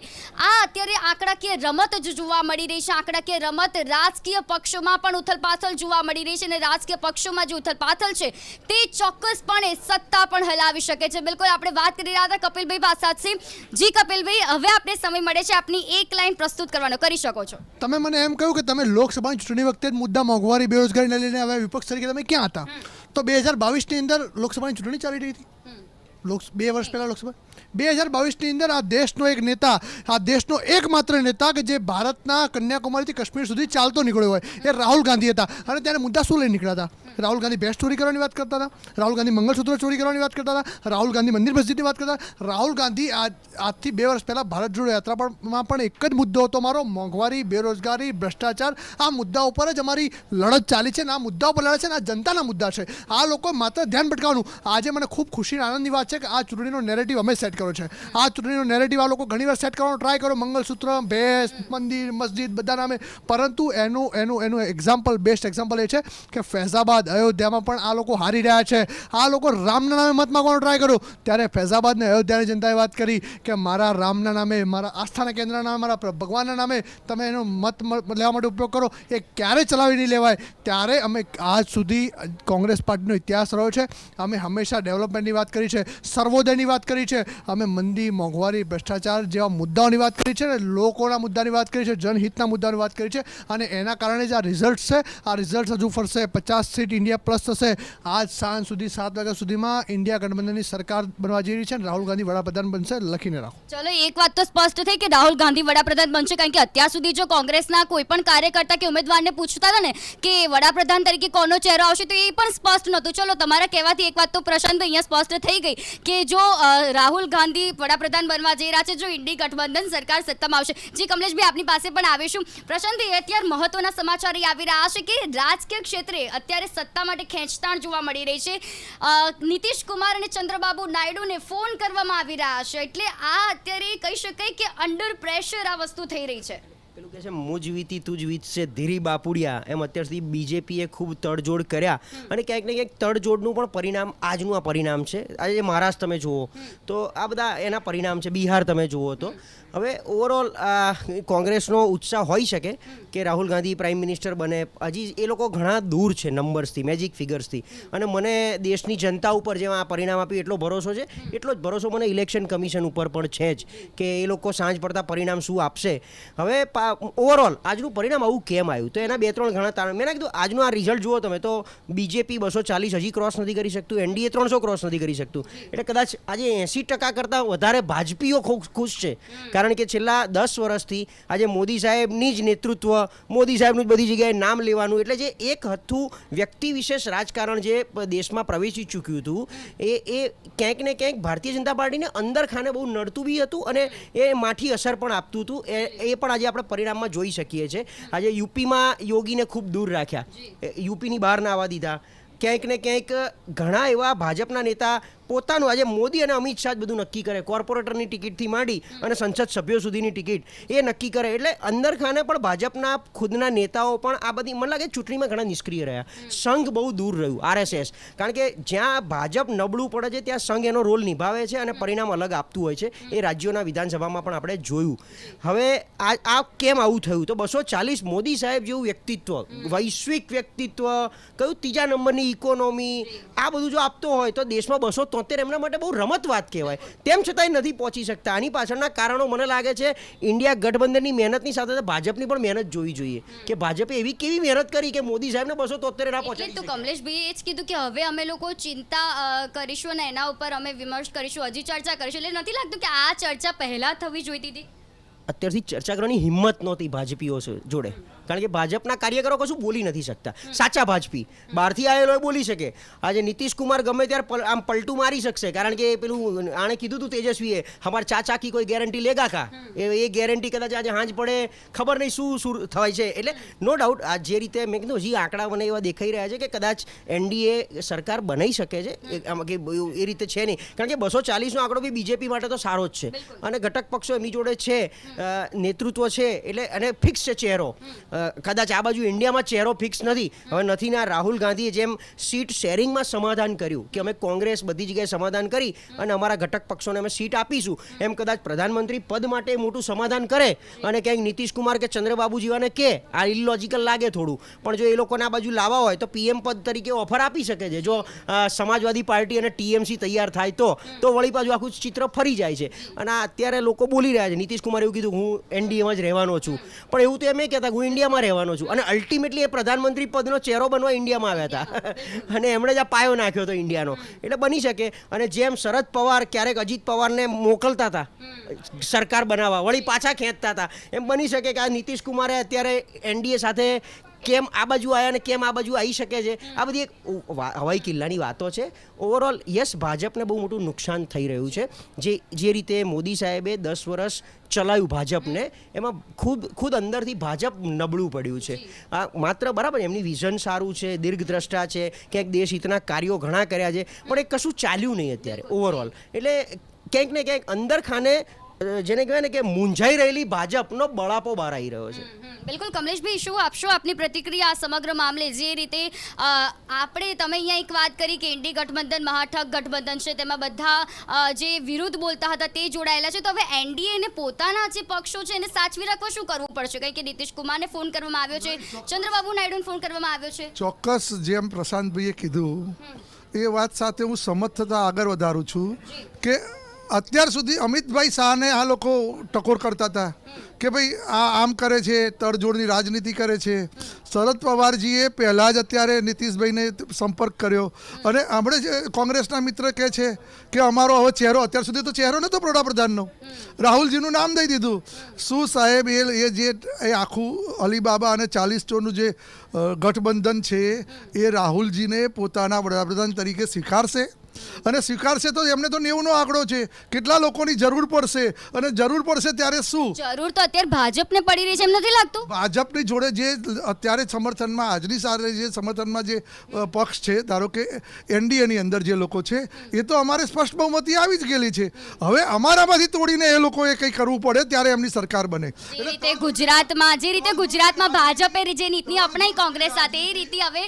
આ અત્યારે આંકડાકીય રમત જ જોવા મળી રહી છે. આંકડાકીય રમત રાજકીય પક્ષોમાં પણ ઉથલપાથલ જોવા મળી રહી છે અને રાજકીય પક્ષોમાં જે ઉથલપાથલ છે તે ચોક્કસપણે સત્તા પણ હલાવી શકે છે. બિલકુલ આપણે વાત કરી રહ્યા હતા કપિલભાઈ પાસાથી. જી કપિલભાઈ, હવે આપણે સમય મળે છે આપની એક લાઈન પ્રસ્તુત કરવાનો, કરી શકો છો. તમે મને એમ કહ્યું કે તમે લોકસભાની ચૂંટણી વખતે જ મુદ્દા મોંઘવારી બેરોજગારીને લઈને હવે વિપક્ષ તરીકે તમે ક્યાં હતા? તો 2022ની અંદર લોકસભાની ચૂંટણી ચાલી રહી હતી, 2 વર્ષ પહેલાં લોકસભા. 2022ની અંદર આ દેશનો એક નેતા, આ દેશનો એકમાત્ર નેતા કે જે ભારતના કન્યાકુમારીથી કાશ્મીર સુધી ચાલતો નીકળ્યો હોય એ રાહુલ ગાંધી હતા. અને ત્યારે મુદ્દા શું લઈને નીકળ્યા હતા? રાહુલ ગાંધી ભેંસ ચોરી કરવાની વાત કરતા હતા, રાહુલ ગાંધી મંગળસૂત્ર ચોરી કરવાની વાત કરતા હતા, રાહુલ ગાંધી મંદિર મસ્જિદની વાત કરતા હતા. રાહુલ ગાંધી આજથી 2 વર્ષ પહેલાં ભારત જોડો યાત્રામાં પણ એક જ મુદ્દો હતો મારો, મોંઘવારી, બેરોજગારી, ભ્રષ્ટાચાર. આ મુદ્દા ઉપર જ અમારી લડત ચાલી છે અને આ મુદ્દા ઉપર લડે છે અને આ જનતાના મુદ્દા છે. આ લોકો માત્ર ધ્યાન ભટકાવવાનું. આજે મને ખૂબ ખુશી આનંદની વાત છે કે આ ચૂંટણીનો નેરેટિવ અમે સેટ કર્યો છે. આ ચૂંટણીનો નેરેટિવ આ લોકો ઘણીવાર સેટ કરવાનો ટ્રાય કર્યો, મંગલસૂત્ર, ભેંસ, મંદિર, મસ્જિદ બધા નામે, પરંતુ એનું એક્ઝામ્પલ, બેસ્ટ એક્ઝામ્પલ એ છે કે ફૈઝાબાદ, અયોધ્યામાં પણ આ લોકો હારી રહ્યા છે. આ લોકો રામના નામે મત માંગવાનો ટ્રાય કર્યો ત્યારે ફૈઝાબાદ અને અયોધ્યાની જનતાએ વાત કરી કે મારા રામના નામે, મારા આસ્થાના કેન્દ્રના નામે, મારા ભગવાનના નામે તમે એનો મત લેવા માટે ઉપયોગ કરો, એ ક્યારે ચલાવી નહીં લેવાય. ત્યારે અમે આજ સુધી કોંગ્રેસ પાર્ટીનો ઇતિહાસ રહ્યો છે, અમે હંમેશા ડેવલપમેન્ટની વાત કરી છે, સર્વોદયની વાત કરી છે, અમે મંદી, મોંઘવારી, ભ્રષ્ટાચાર જેવા મુદ્દાઓની વાત કરી છે, લોકોના મુદ્દાની વાત કરી છે, જનહિતના મુદ્દાની વાત કરી છે. અને એના કારણે જ આ રિઝલ્ટ છે. આ રિઝલ્ટ હજુ ફરશે, 50 સીટ ઇન્ડિયા પ્લસ થશે. આજ સાંજ સુધી 7 વાગ્યા સુધીમાં ઇન્ડિયા ગઠબંધનની સરકાર બનવા જઈ રહી છે અને રાહુલ ગાંધી વડાપ્રધાન બનશે. લખીને રાખો. ચલો, એક વાત તો સ્પષ્ટ થઈ કે રાહુલ ગાંધી વડાપ્રધાન બનશે, કારણ કે અત્યાર સુધી જો કોંગ્રેસના કોઈ પણ કાર્યકર્તા કે ઉમેદવારને પૂછતા હતા ને કે વડાપ્રધાન તરીકે કોનો ચહેરો આવશે તો એ પણ સ્પષ્ટ નહોતું. ચલો, તમારા કહેવાથી એક વાત તો પ્રશાંતભાઈ અહીંયા સ્પષ્ટ થઈ ગઈ કે જો રાહુલ ગાંધી વડાપ્રધાન બનવા જઈ રહ્યા છે, જો ઇન્ડી ગઠબંધન સરકાર સત્તામાં આવશે. જી કમલેશભાઈ, આપની પાસે પણ આવીશું. પ્રશાંતભાઈ, અત્યારે મહત્વના સમાચાર આવી રહ્યા છે કે રાજકીય ક્ષેત્રે અત્યારે સત્તા માટે ખેંચતાણ જોવા મળી રહી છે. નીતિશ કુમાર અને ચંદ્રબાબુ નાયડુને ફોન કરવામાં આવી રહ્યા છે, એટલે આ અત્યારે કહી શકાય કે અંડર પ્રેશર આ વસ્તુ થઈ રહી છે. પેલું કહે છે મુજ વીતી તુજ વીતશે ધીરી બાપુડિયા, એમ અત્યાર સુધી બીજેપીએ ખૂબ તડજોડ કર્યા અને ક્યાંક ને ક્યાંક તડજોડનું પણ પરિણામ આજનું આ પરિણામ છે. આજે મહારાષ્ટ્ર તમે જુઓ તો આ બધા એના પરિણામ છે, બિહાર તમે જુઓ તો. હવે ઓવરઓલ કોંગ્રેસનો ઉત્સાહ હોઈ શકે કે રાહુલ ગાંધી પ્રાઇમ મિનિસ્ટર બને. હજી એ લોકો ઘણા દૂર છે નંબર્સથી, મેજિક ફિગર્સથી. અને મને દેશની જનતા ઉપર જેમાં આ પરિણામ આપ્યું એટલો ભરોસો છે, એટલો જ ભરોસો મને ઇલેક્શન કમિશન ઉપર પણ છે જ કે એ લોકો સાંજ પડતા પરિણામ શું આપશે. હવે ઓવરઓલ આજનું પરિણામ આવું કેમ આવ્યું તો એના 2-3 ઘણા તારણ. મેં કીધું આજનું આ રિઝલ્ટ જુઓ તમે તો બીજેપી 240 હજી ક્રોસ નથી કરી શકતું, એનડીએ 300 ક્રોસ નથી કરી શકતું. એટલે કદાચ આજે 80% કરતાં વધારે ભાજપીઓ ખુશ છે, કારણ કે છેલ્લા 10 વર્ષથી આજે મોદી સાહેબની જ નેતૃત્વ, મોદી સાહેબનું જ બધી જગ્યાએ નામ લેવાનું, એટલે જે એક હતું વ્યક્તિ વિશેષ રાજકારણ જે દેશમાં પ્રવેશી ચૂક્યું હતું એ ક્યાંક ને ક્યાંક ભારતીય જનતા પાર્ટીને અંદર ખાને બહુ નડતું બી હતું અને એ માઠી અસર પણ આપતું હતું. એ પણ આજે આપણે પરિણામમાં જોઈ શકીએ છીએ. આજે યુપીમાં યોગીને ખૂબ દૂર રાખ્યા, યુપીની બહાર ના આવવા દીધા. ક્યાંક ને ક્યાંક ઘણા એવા ભાજપના નેતા પોતાનું આજે મોદી અને અમિત શાહ જ બધું નક્કી કરે, કોર્પોરેટરની ટિકિટથી માંડી અને સંસદ સભ્યો સુધીની ટિકિટ એ નક્કી કરે. એટલે અંદર ખાને પણ ભાજપના ખુદના નેતાઓ પણ આ બધી મને લાગે ચૂંટણીમાં ઘણા નિષ્ક્રિય રહ્યા. સંઘ બહુ દૂર રહ્યું, RSS, કારણ કે જ્યાં ભાજપ નબળું પડે છે ત્યાં સંઘ એનો રોલ નિભાવે છે અને પરિણામ અલગ આપતું હોય છે. એ રાજ્યોના વિધાનસભામાં પણ આપણે જોયું. હવે આ કેમ આવું થયું? તો 240 મોદી સાહેબ જેવું વ્યક્તિત્વ, વૈશ્વિક વ્યક્તિત્વ, કયું ત્રીજા નંબરની ઇકોનોમી, આ બધું જો આપતો હોય તો દેશમાં 273 એમના માટે બહુ રમત વાત કહેવાય. તેમ છતાંય નથી પહોંચી શકતા. આની પાછળના કારણો મને લાગે છે ઇન્ડિયા ગઠબંધનની મહેનતની સાથે સાથે ભાજપની પણ મહેનત જોવી જોઈએ કે ભાજપે એવી કેવી મહેનત કરી કે મોદી સાહેબને 273 ના એટલે પહોંચાડી તો કમલેશભાઈએ એ જ કીધું કે હવે અમે લોકો ચિંતા કરીશું અને એના ઉપર અમે વિમર્શ કરીશું, હજી ચર્ચા કરીશું. એટલે નથી લાગતું કે આ ચર્ચા પહેલા થવી જોઈતી હતી? અત્યારથી ચર્ચા કરવાની હિંમત નહોતી ભાજપીઓ જોડે, કારણ કે ભાજપના કાર્યકરો કશું બોલી નથી શકતા. સાચા ભાજપી બહારથી આવેલો બોલી શકે. આજે નીતિશ કુમાર ગમે ત્યારે આમ પલટું મારી શકશે, કારણ કે પેલું આણે કીધું હતું તેજસ્વીએ, હમાર ચાચા કી કોઈ ગેરંટી લેગા કા, એ ગેરંટી કદાચ આજે હાંજ પડે ખબર નહીં શું થાય છે. એટલે નો ડાઉટ આ જે રીતે મેં કીધું હજી આંકડા મને એવા દેખાઈ રહ્યા છે કે કદાચ NDA સરકાર બનાવી શકે છે. એ રીતે છે નહીં, કારણ કે 240નો આંકડો બી બીજેપી માટે તો સારો જ છે અને ઘટક પક્ષો એમની જોડે છે, નેતૃત્વ છે, એટલે અને ફિક્સ છે ચહેરો. કદાચ આ બાજુ ઇન્ડિયામાં ચહેરો ફિક્સ નથી. હવે નથી ના રાહુલ ગાંધીએ જેમ સીટ શેરિંગમાં સમાધાન કર્યું કે અમે કોંગ્રેસ બધી જગ્યાએ સમાધાન કરી અને અમારા ઘટક પક્ષોને અમે સીટ આપીશું, એમ કદાચ પ્રધાનમંત્રી પદ માટે મોટું સમાધાન કરે અને ક્યાંક નીતિશ કુમાર કે ચંદ્રબાબુ જીવાને કે આ ઇલોજિકલ લાગે થોડું, પણ જો એ લોકોને આ બાજુ લાવવા હોય તો PM પદ તરીકે ઓફર આપી શકે છે. જો સમાજવાદી પાર્ટી અને TMC તૈયાર થાય તો વળી પાછું આખું ચિત્ર ફરી જાય છે. અને અત્યારે લોકો બોલી રહ્યા છે, નીતિશ કુમાર એવું કીધું હું NDAમાં જ રહેવાનો છું, પણ એવું તો એમ કહેતા હું ઇન્ડિયામાં રહેવાનો છું. અને અલ્ટિમેટલી એ પ્રધાનમંત્રી પદનો ચહેરો બનવા ઇન્ડિયામાં આવ્યા હતા અને એમણે જ આ પાયો નાખ્યો હતો ઇન્ડિયાનો. એટલે બની શકે. અને જેમ શરદ પવાર ક્યારેક અજીત પવારને મોકલતા હતા સરકાર બનાવવા, વળી પાછા ખેંચતા હતા, એમ બની શકે કે આ નીતિશ કુમારે અત્યારે NDA સાથે કેમ આ બાજુ આવ્યા અને કેમ આ બાજુ આવી શકે છે. આ બધી એક હવાઈ કિલ્લાની વાતો છે. ઓવરઓલ યસ, ભાજપને બહુ મોટું નુકસાન થઈ રહ્યું છે. જે રીતે મોદી સાહેબે 10 વર્ષ ચલાવ્યું ભાજપને, એમાં ખુદ અંદરથી ભાજપ નબળું પડ્યું છે. આ માત્ર બરાબર એમની વિઝન સારું છે, દીર્ઘદ્રષ્ટા છે, ક્યાંક દેશ હિતના કાર્યો ઘણા કર્યા છે, પણ એ કશું ચાલ્યું નહીં અત્યારે ઓવરઓલ. એટલે ક્યાંક ને ક્યાંક અંદર ખાને જેને કહેવાય ને કે મૂંઝાઈ રહેલી ભાજપનો બળાપો બહાર આવી રહ્યો છે. બિલકુલ કમલેશભાઈ, શું આપશો આપની પ્રતિક્રિયા આ સમગ્ર મામલે? જે રીતે તમે અહીંયા એક વાત કરી કે ઇન્ડી ગઠબંધન મહાઠગ ગઠબંધન છે, તેમાં બધા જે વિરુદ્ધ બોલતા હતા તે જોડાયેલા છે, તો હવે NDA ને પોતાના જે પક્ષો છે એને સાચવી રાખવા શું કરવું પડશે? કારણ કે નીતિશ કુમારને ફોન કરવામાં આવ્યો છે, ચંદ્રબાબુ નાયડુને ફોન કરવામાં આવ્યો છે. ચોક્કસ જેમ પ્રશાંતભાઈએ કીધું એ વાત સાથે હું સંમત થતાં આગળ વધારું છું કે અત્યાર સુધી અમિતભાઈ શાહને આ લોકો ટકોર કરતા હતા કે ભાઈ આ આમ કરે છે, તડજોડની રાજનીતિ કરે છે. શરદ પવારજીએ પહેલાં જ અત્યારે નીતિશભાઈને સંપર્ક કર્યો અને હમણે જ કોંગ્રેસના મિત્ર કહે છે કે અમારો હવે ચહેરો, અત્યાર સુધી તો ચહેરો નહોતો વડાપ્રધાનનો, રાહુલજીનું નામ દઈ દીધું. શું સાહેબ એ આખું અલીબાબા અને 40 ચોરનું જે ગઠબંધન છે એ રાહુલજીને પોતાના વડાપ્રધાન તરીકે સ્વીકારશે? અને સ્વીકારશે તો એમને તો 90નો આંકડો છે. કેટલા લોકોની જરૂર પડશે અને જરૂર પડશે ત્યારે શું? જરૂર તો અત્યારે ભાજપને પડી રહી છે, એમ નથી લાગતું? ભાજપની જોડે જે અત્યારે સમર્થનમાં આજની સાથે જે સમર્થનમાં જે પક્ષ છે, ધારો કે NDAની અંદર જે લોકો છે, એ તો અમારે સ્પષ્ટ બહુમતી આવી જ ગયેલી છે. હવે અમારામાંથી તોડીને એ લોકોએ કંઈ કરવું પડે ત્યારે એમની સરકાર બને. જે રીતે ગુજરાતમાં ભાજપે જે નીતિ અપનાવી કોંગ્રેસ સાથે, એ રીતે હવે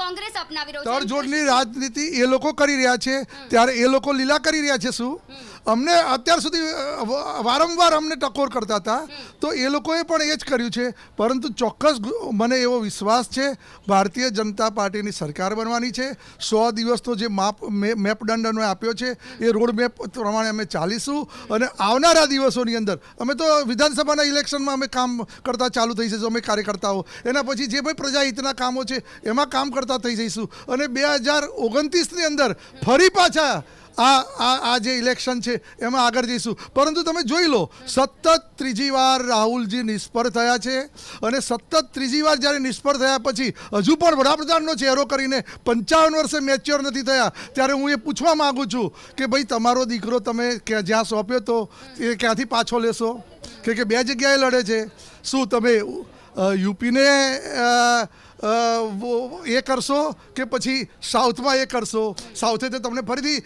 કોંગ્રેસ અપનાવી રહ્યું છે. તડજોડની રાજનીતિ એ લોકો કરી રહ્યા છે, ત્યારે એ લોકો લીલા કરી રહ્યા છે. શું અમને અત્યાર સુધી વારંવાર અમને ટકોર કરતા હતા, તો એ લોકોએ પણ એ જ કર્યું છે. પરંતુ ચોક્કસ મને એવો વિશ્વાસ છે ભારતીય જનતા પાર્ટીની સરકાર બનવાની છે. 100 દિવસનો જે મેપદંડ અમે આપ્યો છે એ રોડ મેપ પ્રમાણે અમે ચાલીશું અને આવનારા દિવસોની અંદર અમે તો વિધાનસભાના ઇલેક્શનમાં અમે કામ કરતા ચાલુ થઈ જઈશું. અમે કાર્યકર્તાઓ એના પછી જે ભાઈ પ્રજાહિતના કામો છે એમાં કામ કરતા થઈ જઈશું અને 2029ની અંદર ફરી પાછા આ જે ઇલેક્શન છે એમાં આગળ જઈશું. પરંતુ તમે જોઈ લો, સતત ત્રીજી વાર રાહુલજી નિષ્ફળ થયા છે અને સતત ત્રીજી વાર જ્યારે નિષ્ફળ થયા પછી હજુ પણ વડાપ્રધાનનો ચહેરો કરીને 55 વર્ષે મેચ્યોર નથી થયા, ત્યારે હું એ પૂછવા માગું છું કે ભાઈ તમારો દીકરો તમે જ્યાં સોંપ્યો તો એ ક્યાંથી પાછો લેશો? કે 2 જગ્યાએ લડે છે. શું તમે યુપીને એ કરશો કે પછી સાઉથમાં એ કરશો? સાઉથે તો તમને ફરીથી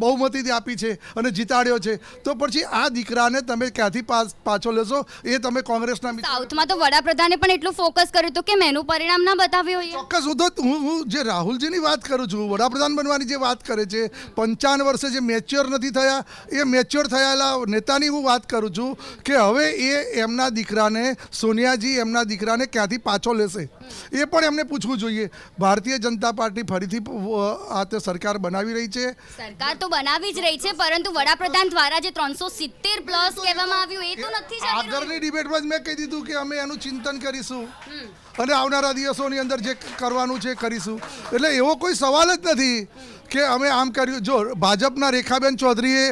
બહુમતીથી આપી છે અને જીતાડ્યો છે, તો પછી આ દીકરાને તમે ક્યાંથી પાછો લેશો? એ તમે કોંગ્રેસના સાઉથમાં તો વડાપ્રધાને પણ એટલું ફોકસ કર્યું હતું કે મેનું પરિણામ ના બતાવ્યું હોય. ચોક્કસ. હું જે રાહુલજીની વાત કરું છું, વડાપ્રધાન બનવાની જે વાત કરે છે, 55 વર્ષે જે મેચ્યોર નથી થયા, એ મેચ્યોર થયેલા નેતાની હું વાત કરું છું કે હવે એ એમના દીકરાને, સોનિયાજી એમના દીકરાને ક્યાંથી પાછો લેશે એ પણ એમને પૂછવું જોઈએ. ભારતીય જનતા પાર્ટી ફરીથી આ તે સરકાર બનાવી રહી છે. સરકાર તો બનાવી જ રહી છે, પરંતુ વડાપ્રધાન દ્વારા જે 370 પ્લસ કહેવામાં આવ્યું એ તો નથી ચાલી રહ્યું. આગળની ડિબેટમાં જ મેં કહી દીધું કે અમે એનું ચિંતન કરીશું અને આવનારા દિવસોની અંદર જે કરવાનું છે કરીશું. એટલે એવો કોઈ સવાલ જ નથી કે અમે આમ કર્યું. જો ભાજપના રેખાબેન ચૌધરીએ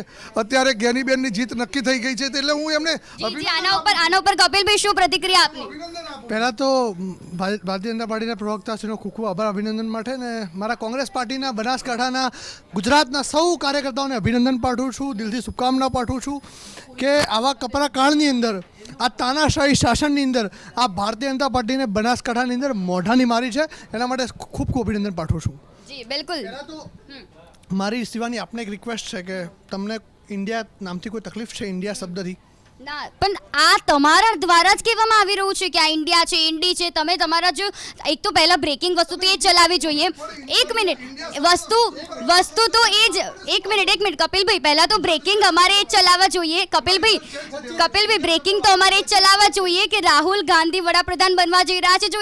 અત્યારે જ્ઞાનીબેનની જીત નક્કી થઈ ગઈ છે, એટલે હું એમને જી, આના ઉપર કપિલભાઈ શું પ્રતિક્રિયા આપી? પહેલાં તો ભારતીય જનતા પાર્ટીના પ્રવક્તાશ્રીનો ખૂબ ખૂબ આભાર અભિનંદન માટે, ને મારા કોંગ્રેસ પાર્ટીના બનાસકાંઠાના ગુજરાતના સૌ કાર્યકર્તાઓને અભિનંદન પાઠવું છું, દિલથી શુભકામના પાઠવું છું કે આવા કપરા કાળની અંદર, આ તાનાશાહી શાસનની અંદર આ ભારતીય જનતા પાર્ટીને બનાસકાંઠાની અંદર મોઢાની મારી છે. એના માટે ખૂબ ખૂબ અભિનંદન પાઠવું છું. જી બિલકુલ. પહેલાં તો મારી શિવાની આપને એક રિક્વેસ્ટ છે કે તમને ઇન્ડિયા નામથી કોઈ તકલીફ છે? ઇન્ડિયા શબ્દથી ના, પણ આ તમારા દ્વારા જ કહેવામાં આવી રહ્યું છે કે આ ઇન્ડિયા છે, ઇન્ડી છે. તમે તમારા જો એક તો પહેલા બ્રેકિંગ વસ્તુ તો એ જ ચલાવવી જોઈએ. એક મિનિટ, વસ્તુ તો એ જ. એક મિનિટ કપિલભાઈ, પહેલા તો બ્રેકિંગ અમારે એ જ ચલાવવા જોઈએ. કપિલભાઈ બ્રેકિંગ તો અમારે એ જ ચલાવવા જોઈએ કે રાહુલ ગાંધી વડાપ્રધાન બનવા જઈ રહ્યા છે. જો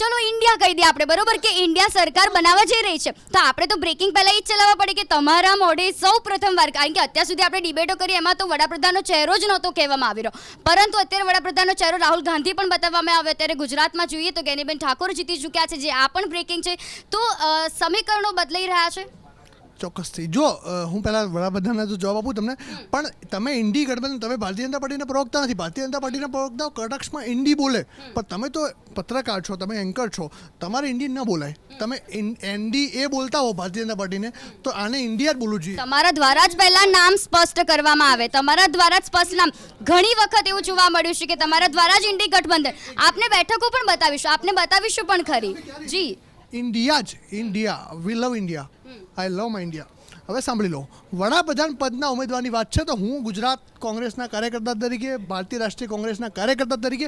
ચલો ઇન્ડિયા કહી દઈએ આપણે, બરોબર, કે ઇન્ડિયા સરકાર બનાવવા જઈ રહી છે, તો આપણે તો બ્રેકિંગ પહેલા એ જ ચલાવવા પડે કે તમારા મોઢે સૌ પ્રથમવાર, કારણ કે અત્યાર સુધી આપણે ડિબેટો કરી એમાં તો વડાપ્રધાનનો ચહેરો જ નહોતો કહેવામાં આવી રહ્યો, પરંતુ અત્યારે વડાપ્રધાનનો ચહેરો રાહુલ ગાંધી પણ બતાવવામાં આવે. અત્યારે ગુજરાતમાં જોઈએ તો જ્ઞાનીબેન ઠાકોર જીતી ચૂક્યા છે, જે આ પણ બ્રેકિંગ છે. તો સમીકરણો બદલાઈ રહ્યા છે. ચોક્કસથી. જો હું પહેલાં વડાપ્રધાનને તો જવાબ આપું તમને, પણ તમે ઇન્ડી ગઠબંધન, તમે ભારતીય જનતા પાર્ટીના પ્રવક્તા નથી. ભારતીય જનતા પાર્ટીના પ્રવક્તાઓ કટાક્ષમાં ઇન્ડી બોલે, પણ તમે તો પત્રકાર છો, તમે એન્કર છો, તમારે ઇન્ડી ન બોલાય. તમે એનડી એ બોલતા હો ભારતીય જનતા પાર્ટીને, તો આને ઇન્ડિયા જ બોલવું જોઈએ. તમારા દ્વારા જ પહેલા નામ સ્પષ્ટ કરવામાં આવે, તમારા દ્વારા જ સ્પષ્ટ નામ. ઘણી વખત એવું જોવા મળ્યું છે કે તમારા દ્વારા જ ઇન્ડી ગઠબંધન. આપને બેઠકો પણ બતાવીશું પણ ખરી. જી, India we love India, I love my India. હવે સાંભળી લો, વડાપ્રધાન પદના ઉમેદવારની વાત છે તો હું ગુજરાત કોંગ્રેસના કાર્યકર્તા તરીકે, ભારતીય રાષ્ટ્રીય કોંગ્રેસના કાર્યકર્તા તરીકે,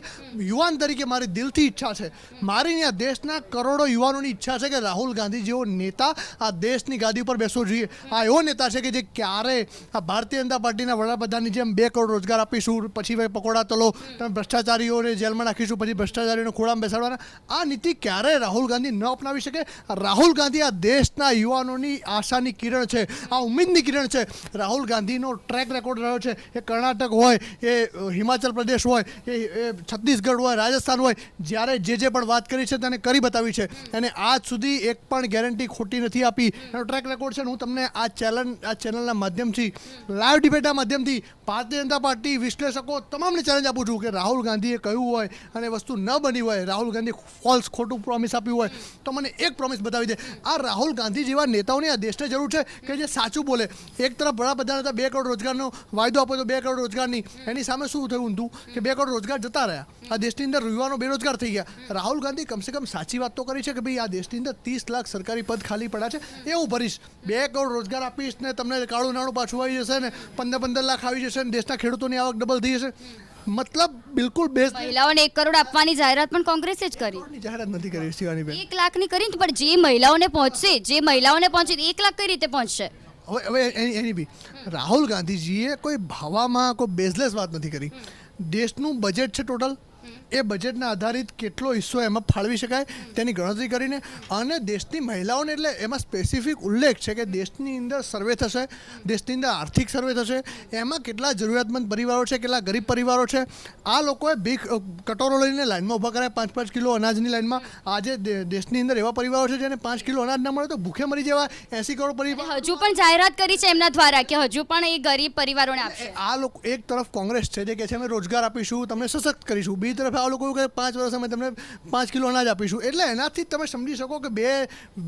યુવાન તરીકે મારી દિલથી ઈચ્છા છે, મારી આ દેશના કરોડો યુવાનોની ઈચ્છા છે કે રાહુલ ગાંધી જેવો નેતા આ દેશની ગાદી ઉપર બેસવો જોઈએ. આ એવો નેતા છે કે જે ક્યારે આ ભારતીય જનતા પાર્ટીના વડાપ્રધાનની જેમ 2 કરોડ રોજગાર આપીશું, પછી ભાઈ પકોડા તલો, તમે ભ્રષ્ટાચારીઓને જેલમાં નાખીશું, પછી ભ્રષ્ટાચારીઓને ખોળામાં બેસાડવાના, આ નીતિ ક્યારેય રાહુલ ગાંધી ન અપનાવી શકે. રાહુલ ગાંધી આ દેશના યુવાનોની આશાની કિરણ છે, આ ઉમ્મીદની કિરણ છે. રાહુલ ગાંધીનો ટ્રેક રેકોર્ડ રહ્યો છે, એ કર્ણાટક હોય, એ હિમાચલ પ્રદેશ હોય, એ છત્તીસગઢ હોય, રાજસ્થાન હોય, જ્યારે જે પણ વાત કરી છે તેને કરી બતાવી છે, અને આજ સુધી એક પણ ગેરંટી ખોટી નથી આપી. એનો ટ્રેક રેકોર્ડ છે. હું તમને આ ચેનલના માધ્યમથી, લાઈવ ડિબેટના માધ્યમથી ભારતીય જનતા પાર્ટી વિશ્લેષકો તમામને ચેલેન્જ આપું છું કે રાહુલ ગાંધીએ કહ્યું હોય અને વસ્તુ ન બની હોય, રાહુલ ગાંધી ફોલ્સ ખોટું પ્રોમિસ આપ્યું હોય, તો મને એક પ્રોમિસ બતાવી દે. આ રાહુલ ગાંધી જેવા નેતાઓની આ દેશને જરૂર છે કે જે સાચું બોલે. એક તરફ વડાપ્રધાન હતા, 2 કરોડ રોજગારનો વાયદો આપ્યો તો 2 કરોડ રોજગારની, એની સામે શું થયું હતું કે 2 કરોડ રોજગાર જતા રહ્યા. આ દેશની અંદર યુવાનો બેરોજગાર થઈ ગયા. રાહુલ ગાંધી કમસે કમ સાચી વાત તો કરી છે કે ભાઈ આ દેશની અંદર 30 લાખ સરકારી પદ ખાલી પડ્યા છે, એ હું ભરીશ. 2 કરોડ રોજગાર આપીશ ને તમને કાળું નાણું પાછું આવી જશે ને 15 લાખ આવી જશે ને દેશના ખેડૂતોની આવક ડબલ થઈ જશે. મતલબ બિલકુલ બેસ્ટ. મહિલાઓને 1 કરોડ આપવાની જાહેરાત પણ કોંગ્રેસે જ કરી. જાહેરાત નથી કરી શિવાનીબેન. 1 લાખની કરી, પણ જે મહિલાઓને પહોંચે 1 લાખ કઈ રીતે પહોંચશે? હવે એની બી રાહુલ ગાંધીજીએ કોઈ ભાવામાં કોઈ બેઝલેસ વાત નથી કરી. દેશનું બજેટ છે ટોટલ, એ બજેટના આધારિત કેટલો હિસ્સો એમાં ફાળવી શકાય તેની ગણતરી કરીને, અને દેશની મહિલાઓને એટલે એમાં સ્પેસિફિક ઉલ્લેખ છે કે દેશની અંદર સર્વે થશે, દેશની અંદર આર્થિક સર્વે થશે, એમાં કેટલા જરૂરિયાતમંદ પરિવારો છે, કેટલા ગરીબ પરિવારો છે. આ લોકોએ ભીખ કટોરો લઈને લાઇનમાં ઊભા કર્યા 5-5 કિલો અનાજની લાઇનમાં. આજે દેશની અંદર એવા પરિવારો છે જેને 5 કિલો અનાજ ના મળે તો ભૂખે મરી જવા. 80 કરોડ પરિવાર હજુ પણ જાહેરાત કરી છે એમના દ્વારા કે હજુ પણ એ ગરીબ પરિવારોને આપશે. આ લોકો એક તરફ કોંગ્રેસ છે જે કહે છે અમે રોજગાર આપીશું, તમને સશક્ત કરીશું, બીજી તરફ આ લોકો એવું કહે 5 વર્ષ અમે તમને 5 કિલો અનાજ આપીશું. એટલે એનાથી તમે સમજી શકો કે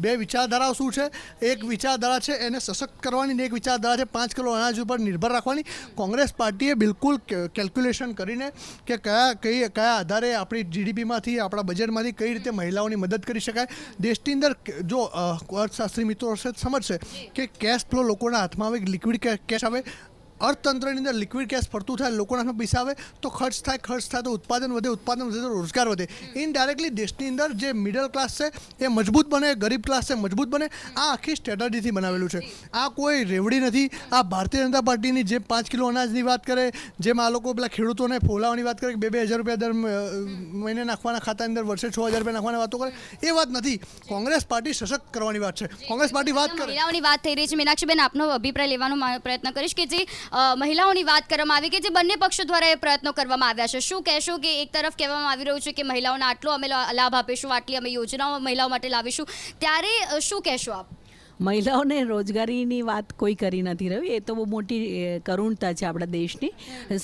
બે વિચારધારાઓ શું છે. એક વિચારધારા છે એને સશક્ત કરવાની ને એક વિચારધારા છે 5 કિલો અનાજ ઉપર નિર્ભર રાખવાની. કોંગ્રેસ પાર્ટીએ બિલકુલ કેલ્ક્યુલેશન કરીને કે કયા આધારે આપણી જીડીપીમાંથી આપણા બજેટમાંથી કઈ રીતે મહિલાઓની મદદ કરી શકાય. દેશની અંદર જો અર્થશાસ્ત્રી મિત્રો સમજશે કે કેશ ફ્લો લોકોના હાથમાં આવે, લિક્વિડ કેશ આવે, અર્થતંત્રની અંદર લિક્વિડ કેશ ફરતું થાય, લોકોના હાથમાં પૈસા આવે તો ખર્ચ થાય તો ઉત્પાદન વધે તો રોજગાર વધે. ઇનડાયરેક્ટલી દેશની અંદર જે મિડલ ક્લાસ છે એ મજબૂત બને, ગરીબ ક્લાસ છે મજબૂત બને. આ આખી સ્ટ્રેટેજીથી બનાવેલું છે. આ કોઈ રેવડી નથી. આ ભારતીય જનતા પાર્ટીની જે 5 કિલો અનાજની વાત કરે, જેમ આ લોકો પેલા ખેડૂતોને ફોલાવાની વાત કરે કે 2,000 રૂપિયા દર મહિને નાખવાના ખાતાની અંદર વર્ષે 6,000 રૂપિયા નાખવાની વાતો કરે, એ વાત નથી. કોંગ્રેસ પાર્ટી સશક્ત કરવાની વાત છે. કોંગ્રેસ પાર્ટી વાત કરે. મહિલાઓની વાત થઈ રહી છે. મીનાક્ષીબેન, આપનો અભિપ્રાય લેવાનો પ્રયત્ન કરીશ કે જે મહિલાઓની વાત કરવામાં આવી કે જે બંને પક્ષો દ્વારા એ પ્રયત્નો કરવામાં આવ્યા છે. શું કહેશો કે એક તરફ કહેવામાં આવી રહ્યું છે કે મહિલાઓને આટલો અમે લાભ આપીશું, આટલી અમે યોજનાઓ મહિલાઓ માટે લાવીશું, ત્યારે શું કહેશો આપ? મહિલાઓને રોજગારીની વાત કોઈ કરી નથી રહ્યું. એ તો બહુ મોટી કરુણતા છે આપણા દેશની.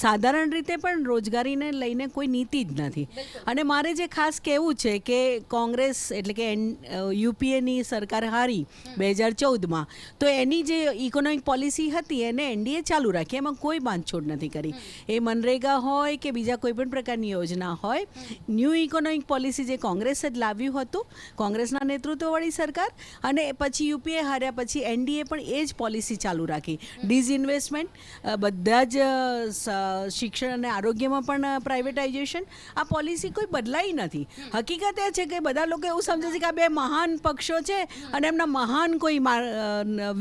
સાધારણ રીતે પણ રોજગારીને લઈને કોઈ નીતિ જ નથી. અને મારે જે ખાસ કહેવું છે કે કોંગ્રેસ એટલે કે યુપીએની સરકાર હારી 2014માં, તો એની જે ઇકોનોમિક પોલિસી હતી એને એનડીએ ચાલુ રાખી, એમાં કોઈ બાંધછોડ નથી કરી. એ મનરેગા હોય કે બીજા કોઈ પણ પ્રકારની યોજના હોય, ન્યૂ ઇકોનોમિક પોલિસી જે કોંગ્રેસ જ લાવ્યું હતું, કોંગ્રેસના નેતૃત્વવાળી સરકાર, અને પછી યુપીએ હાર્યા પછી એનડીએ પણ એ જ પોલિસી ચાલુ રાખી. ડિસઇન્વેસ્ટમેન્ટ, બધા જ શિક્ષણ અને આરોગ્યમાં પણ પ્રાઇવેટાઇઝેશન. આ પોલિસી કોઈ બદલાઈ નથી. હકીકત એ છે કે બધા લોકો એવું સમજે છે કે આ બે મહાન પક્ષો છે અને એમના મહાન કોઈ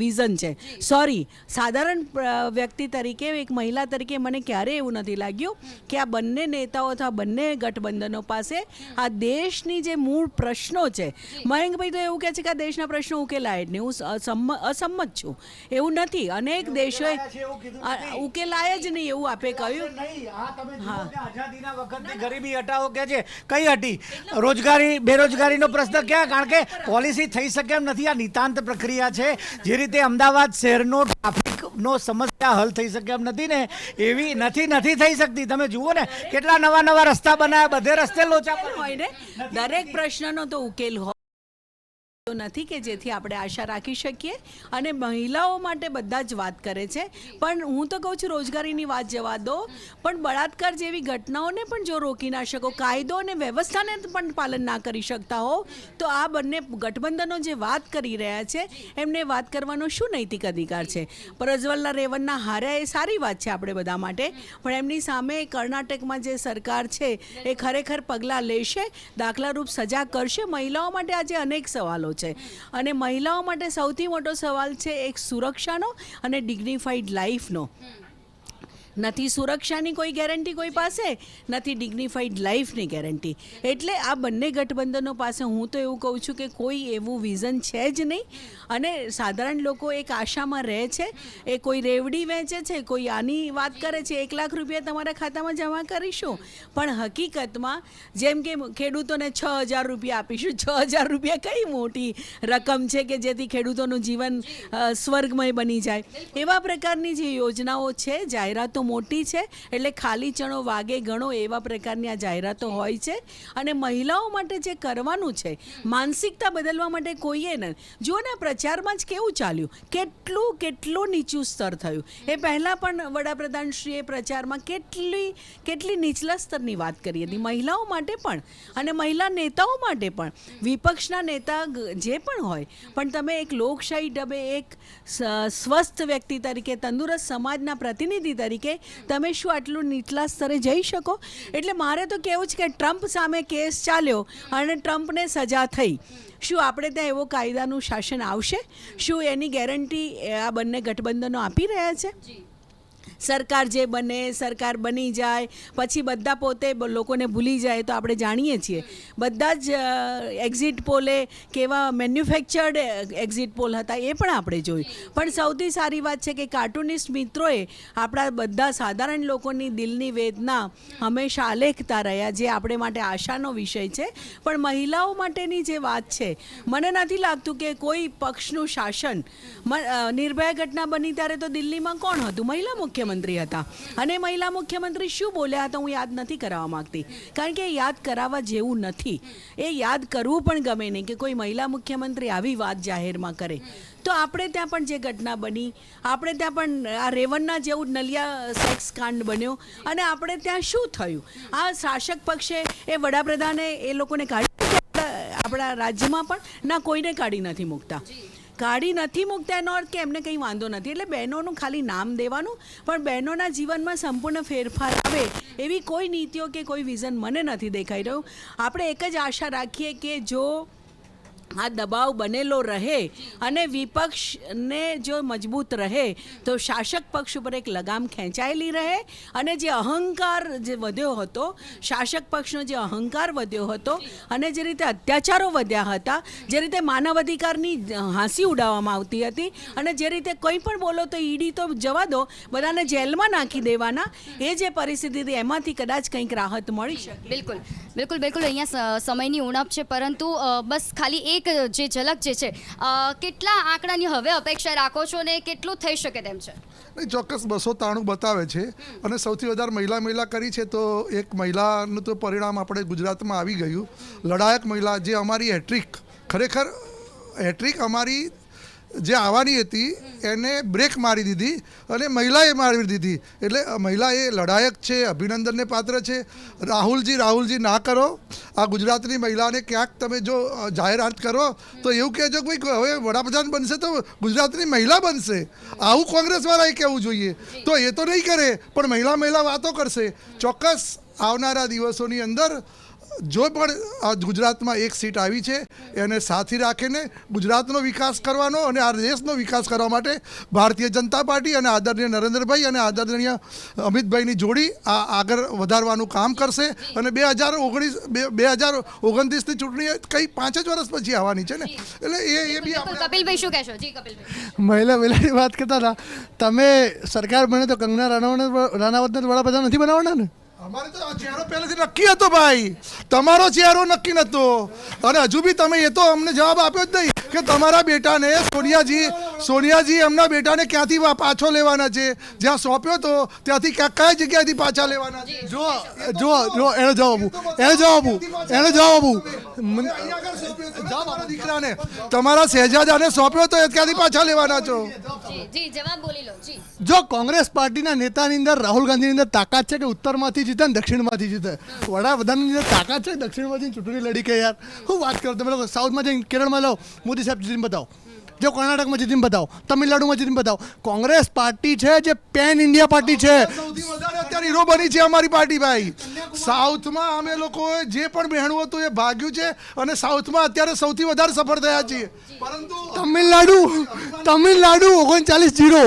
વિઝન છે. સોરી, સાધારણ વ્યક્તિ તરીકે, એક મહિલા તરીકે મને ક્યારેય એવું નથી લાગ્યું કે આ બંને નેતાઓ અથવા બંને ગઠબંધનો પાસે આ દેશની જે મૂળ પ્રશ્નો છે, મયંકભાઈ તો એવું કહે છે કે આ દેશના પ્રશ્નો ઉકેલાય જ નહીં. હું અસંમત છું. એવું નથી. અનેક દેશોએ ઉકેલાય જ નહીં એવું આપે કહ્યું. આઝાદીના વખતની ગરીબી હટાવો કે છે, કઈ હટી? રોજગારી, બેરોજગારીનો પ્રશ્ન ક્યાં? કારણ કે પોલિસી થઈ શકે એમ નથી. આ નિતાંત પ્રક્રિયા છે. જે રીતે અમદાવાદ શહેરનો ટ્રાફિકનો સમસ્યા હલ થઈ શકે એમ નથી ને, એવી નથી થઈ શકતી. તમે જુઓ ને કેટલા નવા રસ્તા બનાવ્યા, બધે રસ્તે લોચા હોય ને. દરેક પ્રશ્નનો તો ઉકેલ હોય નથી કે જેથી આપણે આશા રાખી શકીએ. અને મહિલાઓ માટે બધા જ વાત કરે છે, પણ હું તો કહું છું રોજગારીની વાત જવા દો, પણ બળાત્કાર જેવી ઘટનાઓને પણ જો રોકી ના શકો, કાયદો અને વ્યવસ્થાને પણ પાલન ના કરી શકતા હો, તો આ બંને ગઠબંધનો જે વાત કરી રહ્યા છે એમને વાત કરવાનો શું નૈતિક અધિકાર છે? પ્રજ્વલના રેવન્ના હાર્યા એ સારી વાત છે આપણે બધા માટે, પણ એમની સામે કર્ણાટકમાં જે સરકાર છે એ ખરેખર પગલાં લેશે, દાખલારૂપ સજા કરશે? મહિલાઓ માટે આજે અનેક સવાલો છે. અને મહિલાઓ માટે સૌથી મોટો સવાલ છે એક સુરક્ષાનો અને ડિગ્નિફાઈડ લાઈફનો. નથી સુરક્ષાની કોઈ ગેરંટી કોઈ પાસે, નથી ડિગ્નિફાઈડ લાઈફની ગેરંટી. એટલે આ બંને ગઠબંધનો પાસે હું તો એવું કહું છું કે કોઈ એવું વિઝન છે જ નહીં. અને સાધારણ લોકો એક આશામાં રહે છે. એ કોઈ રેવડી વેચે છે, કોઈ આની વાત કરે છે 1 લાખ રૂપિયા તમારા ખાતામાં જમા કરીશું, પણ હકીકતમાં જેમ કે ખેડૂતોને 6,000 રૂપિયા આપીશું. 6,000 રૂપિયા કઈ મોટી રકમ છે કે જેથી ખેડૂતોનું જીવન સ્વર્ગમય બની જાય? એવા પ્રકારની જે યોજનાઓ છે, જાહેરાતો મોટી છે, એટલે ખાલી ચણો વાગે ગણો એવા પ્રકારની આ જાહેરાતો હોય છે. અને મહિલાઓ માટે જે કરવાનું છે, માનસિકતા બદલવા માટે કોઈએ ન જુઓ ને. પ્રચારમાં જ કેવું ચાલ્યું, કેટલું નીચું સ્તર થયું. એ પહેલાં પણ વડાપ્રધાનશ્રીએ પ્રચારમાં કેટલી નીચલા સ્તરની વાત કરી હતી મહિલાઓ માટે પણ, અને મહિલા નેતાઓ માટે પણ. વિપક્ષના નેતા જે પણ હોય, પણ તમે એક લોકશાહી ઢબે એક સ્વસ્થ વ્યક્તિ તરીકે, તંદુરસ્ત સમાજના પ્રતિનિધિ તરીકે તમે શું આટલું નીચલા સ્તરે જઈ શકો? એટલે મારે તો કહેવું છે કે ટ્રમ્પ સામે કેસ ચાલ્યો અને ટ્રમ્પને સજા થઈ. શું આપણે ત્યાં એવો કાયદાનું શાસન આવશે? શું એની ગેરંટી આ બંને ગઠબંધનો આપી રહ્યા છે? સરકાર જે બને, સરકાર બની જાય પછી બધા પોતે લોકોને ભૂલી જાય તો આપણે જાણીએ છીએ. બધા જ એક્ઝિટ પોલે કેવા મેન્યુફેક્ચર્ડ એક્ઝિટ પોલ હતા એ પણ આપણે જોયું. પણ સૌથી સારી વાત છે કે કાર્ટુનિસ્ટ મિત્રોએ આપણા બધા સાધારણ લોકોની દિલની વેદના હંમેશા આલેખતા રહ્યા, જે આપણે માટે આશાનો વિષય છે. પણ મહિલાઓ માટેની જે વાત છે, મને નથી લાગતું કે કોઈ પક્ષનું શાસન. નિર્ભયા ઘટના બની ત્યારે તો દિલ્હીમાં કોણ હતું? મહિલા મુખ્યમંત્રી મુખ્યમંત્રી હતા અને મહિલા મુખ્યમંત્રી શું બોલ્યા હતા હું યાદ નથી કરાવવા માંગતી, કારણ કે એ યાદ કરાવવા જેવું નથી. એ યાદ કરવું પણ ગમે નહીં કે કોઈ મહિલા મુખ્યમંત્રી આવી વાત જાહેરમાં કરે. તો આપણે ત્યાં પણ જે ઘટના બની, આપણે ત્યાં પણ આ રેવણના જેવું નલિયા સેક્સ કાંડ બન્યો અને આપણે ત્યાં શું થયું? આ શાસક પક્ષે એ વડાપ્રધાને એ લોકોને કાઢી આપણા રાજ્યમાં પણ ના, કોઈને કાઢી નથી મૂકતા. કાઢી નથી મૂકતા એનો અર્થ કે એમને કંઈ વાંધો નથી. એટલે બહેનોનું ખાલી નામ દેવાનું, પણ બહેનોના જીવનમાં સંપૂર્ણ ફેરફાર આવે એવી કોઈ નીતિઓ કે કોઈ વિઝન મને નથી દેખાઈ રહ્યું. આપણે એક જ આશા રાખીએ કે જો આ દબાવ બનેલો રહે અને વિપક્ષને જો મજબૂત રહે તો શાસક પક્ષ ઉપર એક લગામ ખેંચાયેલી રહે અને જે અહંકાર જે વધ્યો હતો, શાસક પક્ષનો જે અહંકાર વધ્યો હતો અને જે રીતે અત્યાચારો વધ્યા હતા, જે રીતે માનવ અધિકારની હાંસી ઉડાવવામાં આવતી હતી અને જે રીતે કંઈ પણ બોલો તો ઈડી તો જવા દો, બધાને જેલમાં નાખી દેવાના, એ જે પરિસ્થિતિ હતી એમાંથી કદાચ કંઈક રાહત મળી શકે. બિલકુલ બિલકુલ બિલકુલ. અહીંયા સમયની ઉણપ છે, પરંતુ બસ ખાલી એક જે ઝલક જે છે, કેટલા આંકડાની હવે અપેક્ષા રાખો છો ને કેટલું થઈ શકે તેમ છે? નહીં, ચોક્કસ 293 બતાવે છે અને સૌથી વધારે મહિલા કરી છે. તો એક મહિલાનું તો પરિણામ આપણે ગુજરાતમાં આવી ગયું. લડાયક મહિલા, જે અમારી હેટ્રિક, ખરેખર હેટ્રિક અમારી જે આવવાની હતી એને બ્રેક મારી દીધી અને મહિલાએ મારી દીધી. એટલે મહિલા એ લડાયક છે, અભિનંદનને પાત્ર છે. રાહુલજી ના કરો. આ ગુજરાતની મહિલાને ક્યાંક તમે જો જાહેરાત કરો તો એવું કહેજો કે ભાઈ હવે વડાપ્રધાન બનશે તો ગુજરાતની મહિલા બનશે. આવું કોંગ્રેસવાળાએ કહેવું જોઈએ. તો એ તો નહીં કરે, પણ મહિલા વાતો કરશે. ચોક્કસ આવનારા દિવસોની અંદર જો પણ આ ગુજરાતમાં એક સીટ આવી છે એને સાથી રાખીને ગુજરાતનો વિકાસ કરવાનો અને આ દેશનો વિકાસ કરવા માટે ભારતીય જનતા પાર્ટી અને આદરણીય નરેન્દ્રભાઈ અને આદરણીય અમિતભાઈની જોડી આ આગળ વધારવાનું કામ કરશે. અને 2029ની ચૂંટણી કંઈ 5 જ વર્ષ પછી આવવાની છે ને, એટલે એ બી આપણે. કપિલભાઈ શું કહેશો? જી કપિલભાઈ. મહિલાની વાત કરતા હતા તમે. સરકાર બને તો કંગના રાણાવતને વડાપ્રધાન નથી બનાવવાના ને? અમારે તો ચહેરો પહેલેથી નક્કી હતો ભાઈ, તમારો ચહેરો નક્કી નહોતો અને હજુ બી તમે એ તો અમને જવાબ આપ્યો જ નહીં કે તમારા બેટાને સોનિયાજી એમના બેટાને ક્યાંથી પાછો લેવાના છે, જ્યાં સોંપ્યો તો ત્યાંથી કઈ જગ્યાએથી પાછા લેવાના છે? જો એને જવાબ દીકરાને તમારા શહેજાદાને સોંપ્યો તો ક્યાંથી પાછા લેવાના છો? જી જવાબ બોલી લો. જી, જો કોંગ્રેસ પાર્ટીના નેતાની અંદર રાહુલ ગાંધીની અંદર તાકાત છે કે ઉત્તરમાંથી જીતે ને દક્ષિણમાંથી જીતે? વડાપ્રધાનની અંદર તાકાત છે દક્ષિણમાંથી ચૂંટણી લડી કે? યાર હું વાત કરું, તમે લોકો સાઉથમાં જઈને કેરળમાં લો, મોદી સાહેબ જીતીને બતાવો. જો કર્ણાટકમાં જીતીને બતાવો, તમિલનાડુમાં જીતીને બતાવો. કોંગ્રેસ પાર્ટી છે જે પેન ઇન્ડિયા પાર્ટી છે. સૌથી વધારે અત્યારે હીરો બની છે અમારી પાર્ટી ભાઈ. સાઉથમાં અમે લોકોએ જે પણ બહેણું હતું એ ભાગ્યું છે અને સાઉથમાં અત્યારે સૌથી વધારે સફળ થયા છીએ. પરંતુ તમિલનાડુ 39-0,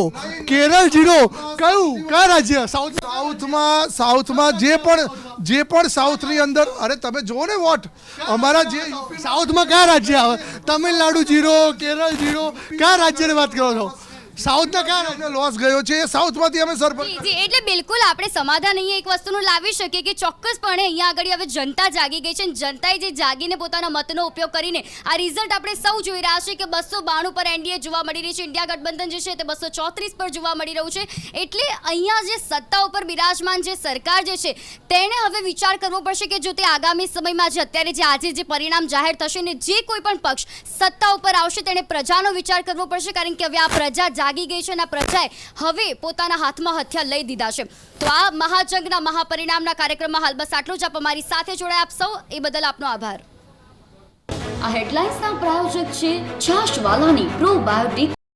કેરળ 0. કયા રાજ્ય? સાઉથમાં જે પણ સાઉથની અંદર, અરે તમે જુઓ ને વોટ અમારા જે સાઉથમાં કયા રાજ્ય આવે? તમિલનાડુ 0, કેરળ 0. કયા રાજ્યની વાત કરો છો? સાઉથના કયા લોસ ગયો છે એ સાઉથમાંથી અમે સરપંચ. જી, એટલે બિલકુલ આપણે સમાધાન અહીંયા એક વસ્તુનું લાવી શકીએ કે ચોક્કસપણે અહીંયા આગળ હવે જનતા જાગી ગઈ છે અને જનતાએ જે જાગીને પોતાના મતનો ઉપયોગ કરીને આ રિઝલ્ટ આપણે સૌ જોઈ રહ્યા છે કે 292 પર એનડીએ જોવા મળી રહી છે, ઇન્ડિયા ગઠબંધન જે છે તે 234 પર જોવા મળી રહ્યું છે. એટલે અહીંયા જે સત્તા ઉપર બિરાજમાન જે સરકાર જે છે તેણે હવે વિચાર કરવો પડશે કે જો તે આગામી સમયમાં આજે જે પરિણામ જાહેર થશે ને જે કોઈ પણ પક્ષ સત્તા ઉપર આવશે તેણે પ્રજાનો વિચાર કરવો પડશે, કારણ કે હવે આ પ્રજા જાગી ગઈ છે અને પ્રજાએ હવે પોતાના હાથમાં હથિયાર લઈ દીધા છે. તો આ મહાજંગના મહાપરિણામના કાર્યક્રમમાં હાલ બસ આટલું જ. આપ અમારી સાથે જોડાયા આપ સૌ એ બદલ આપનો આભાર. આ હેડલાઇન્સના પ્રાયોજક છે છાશવાલાની પ્રોબાયોટિક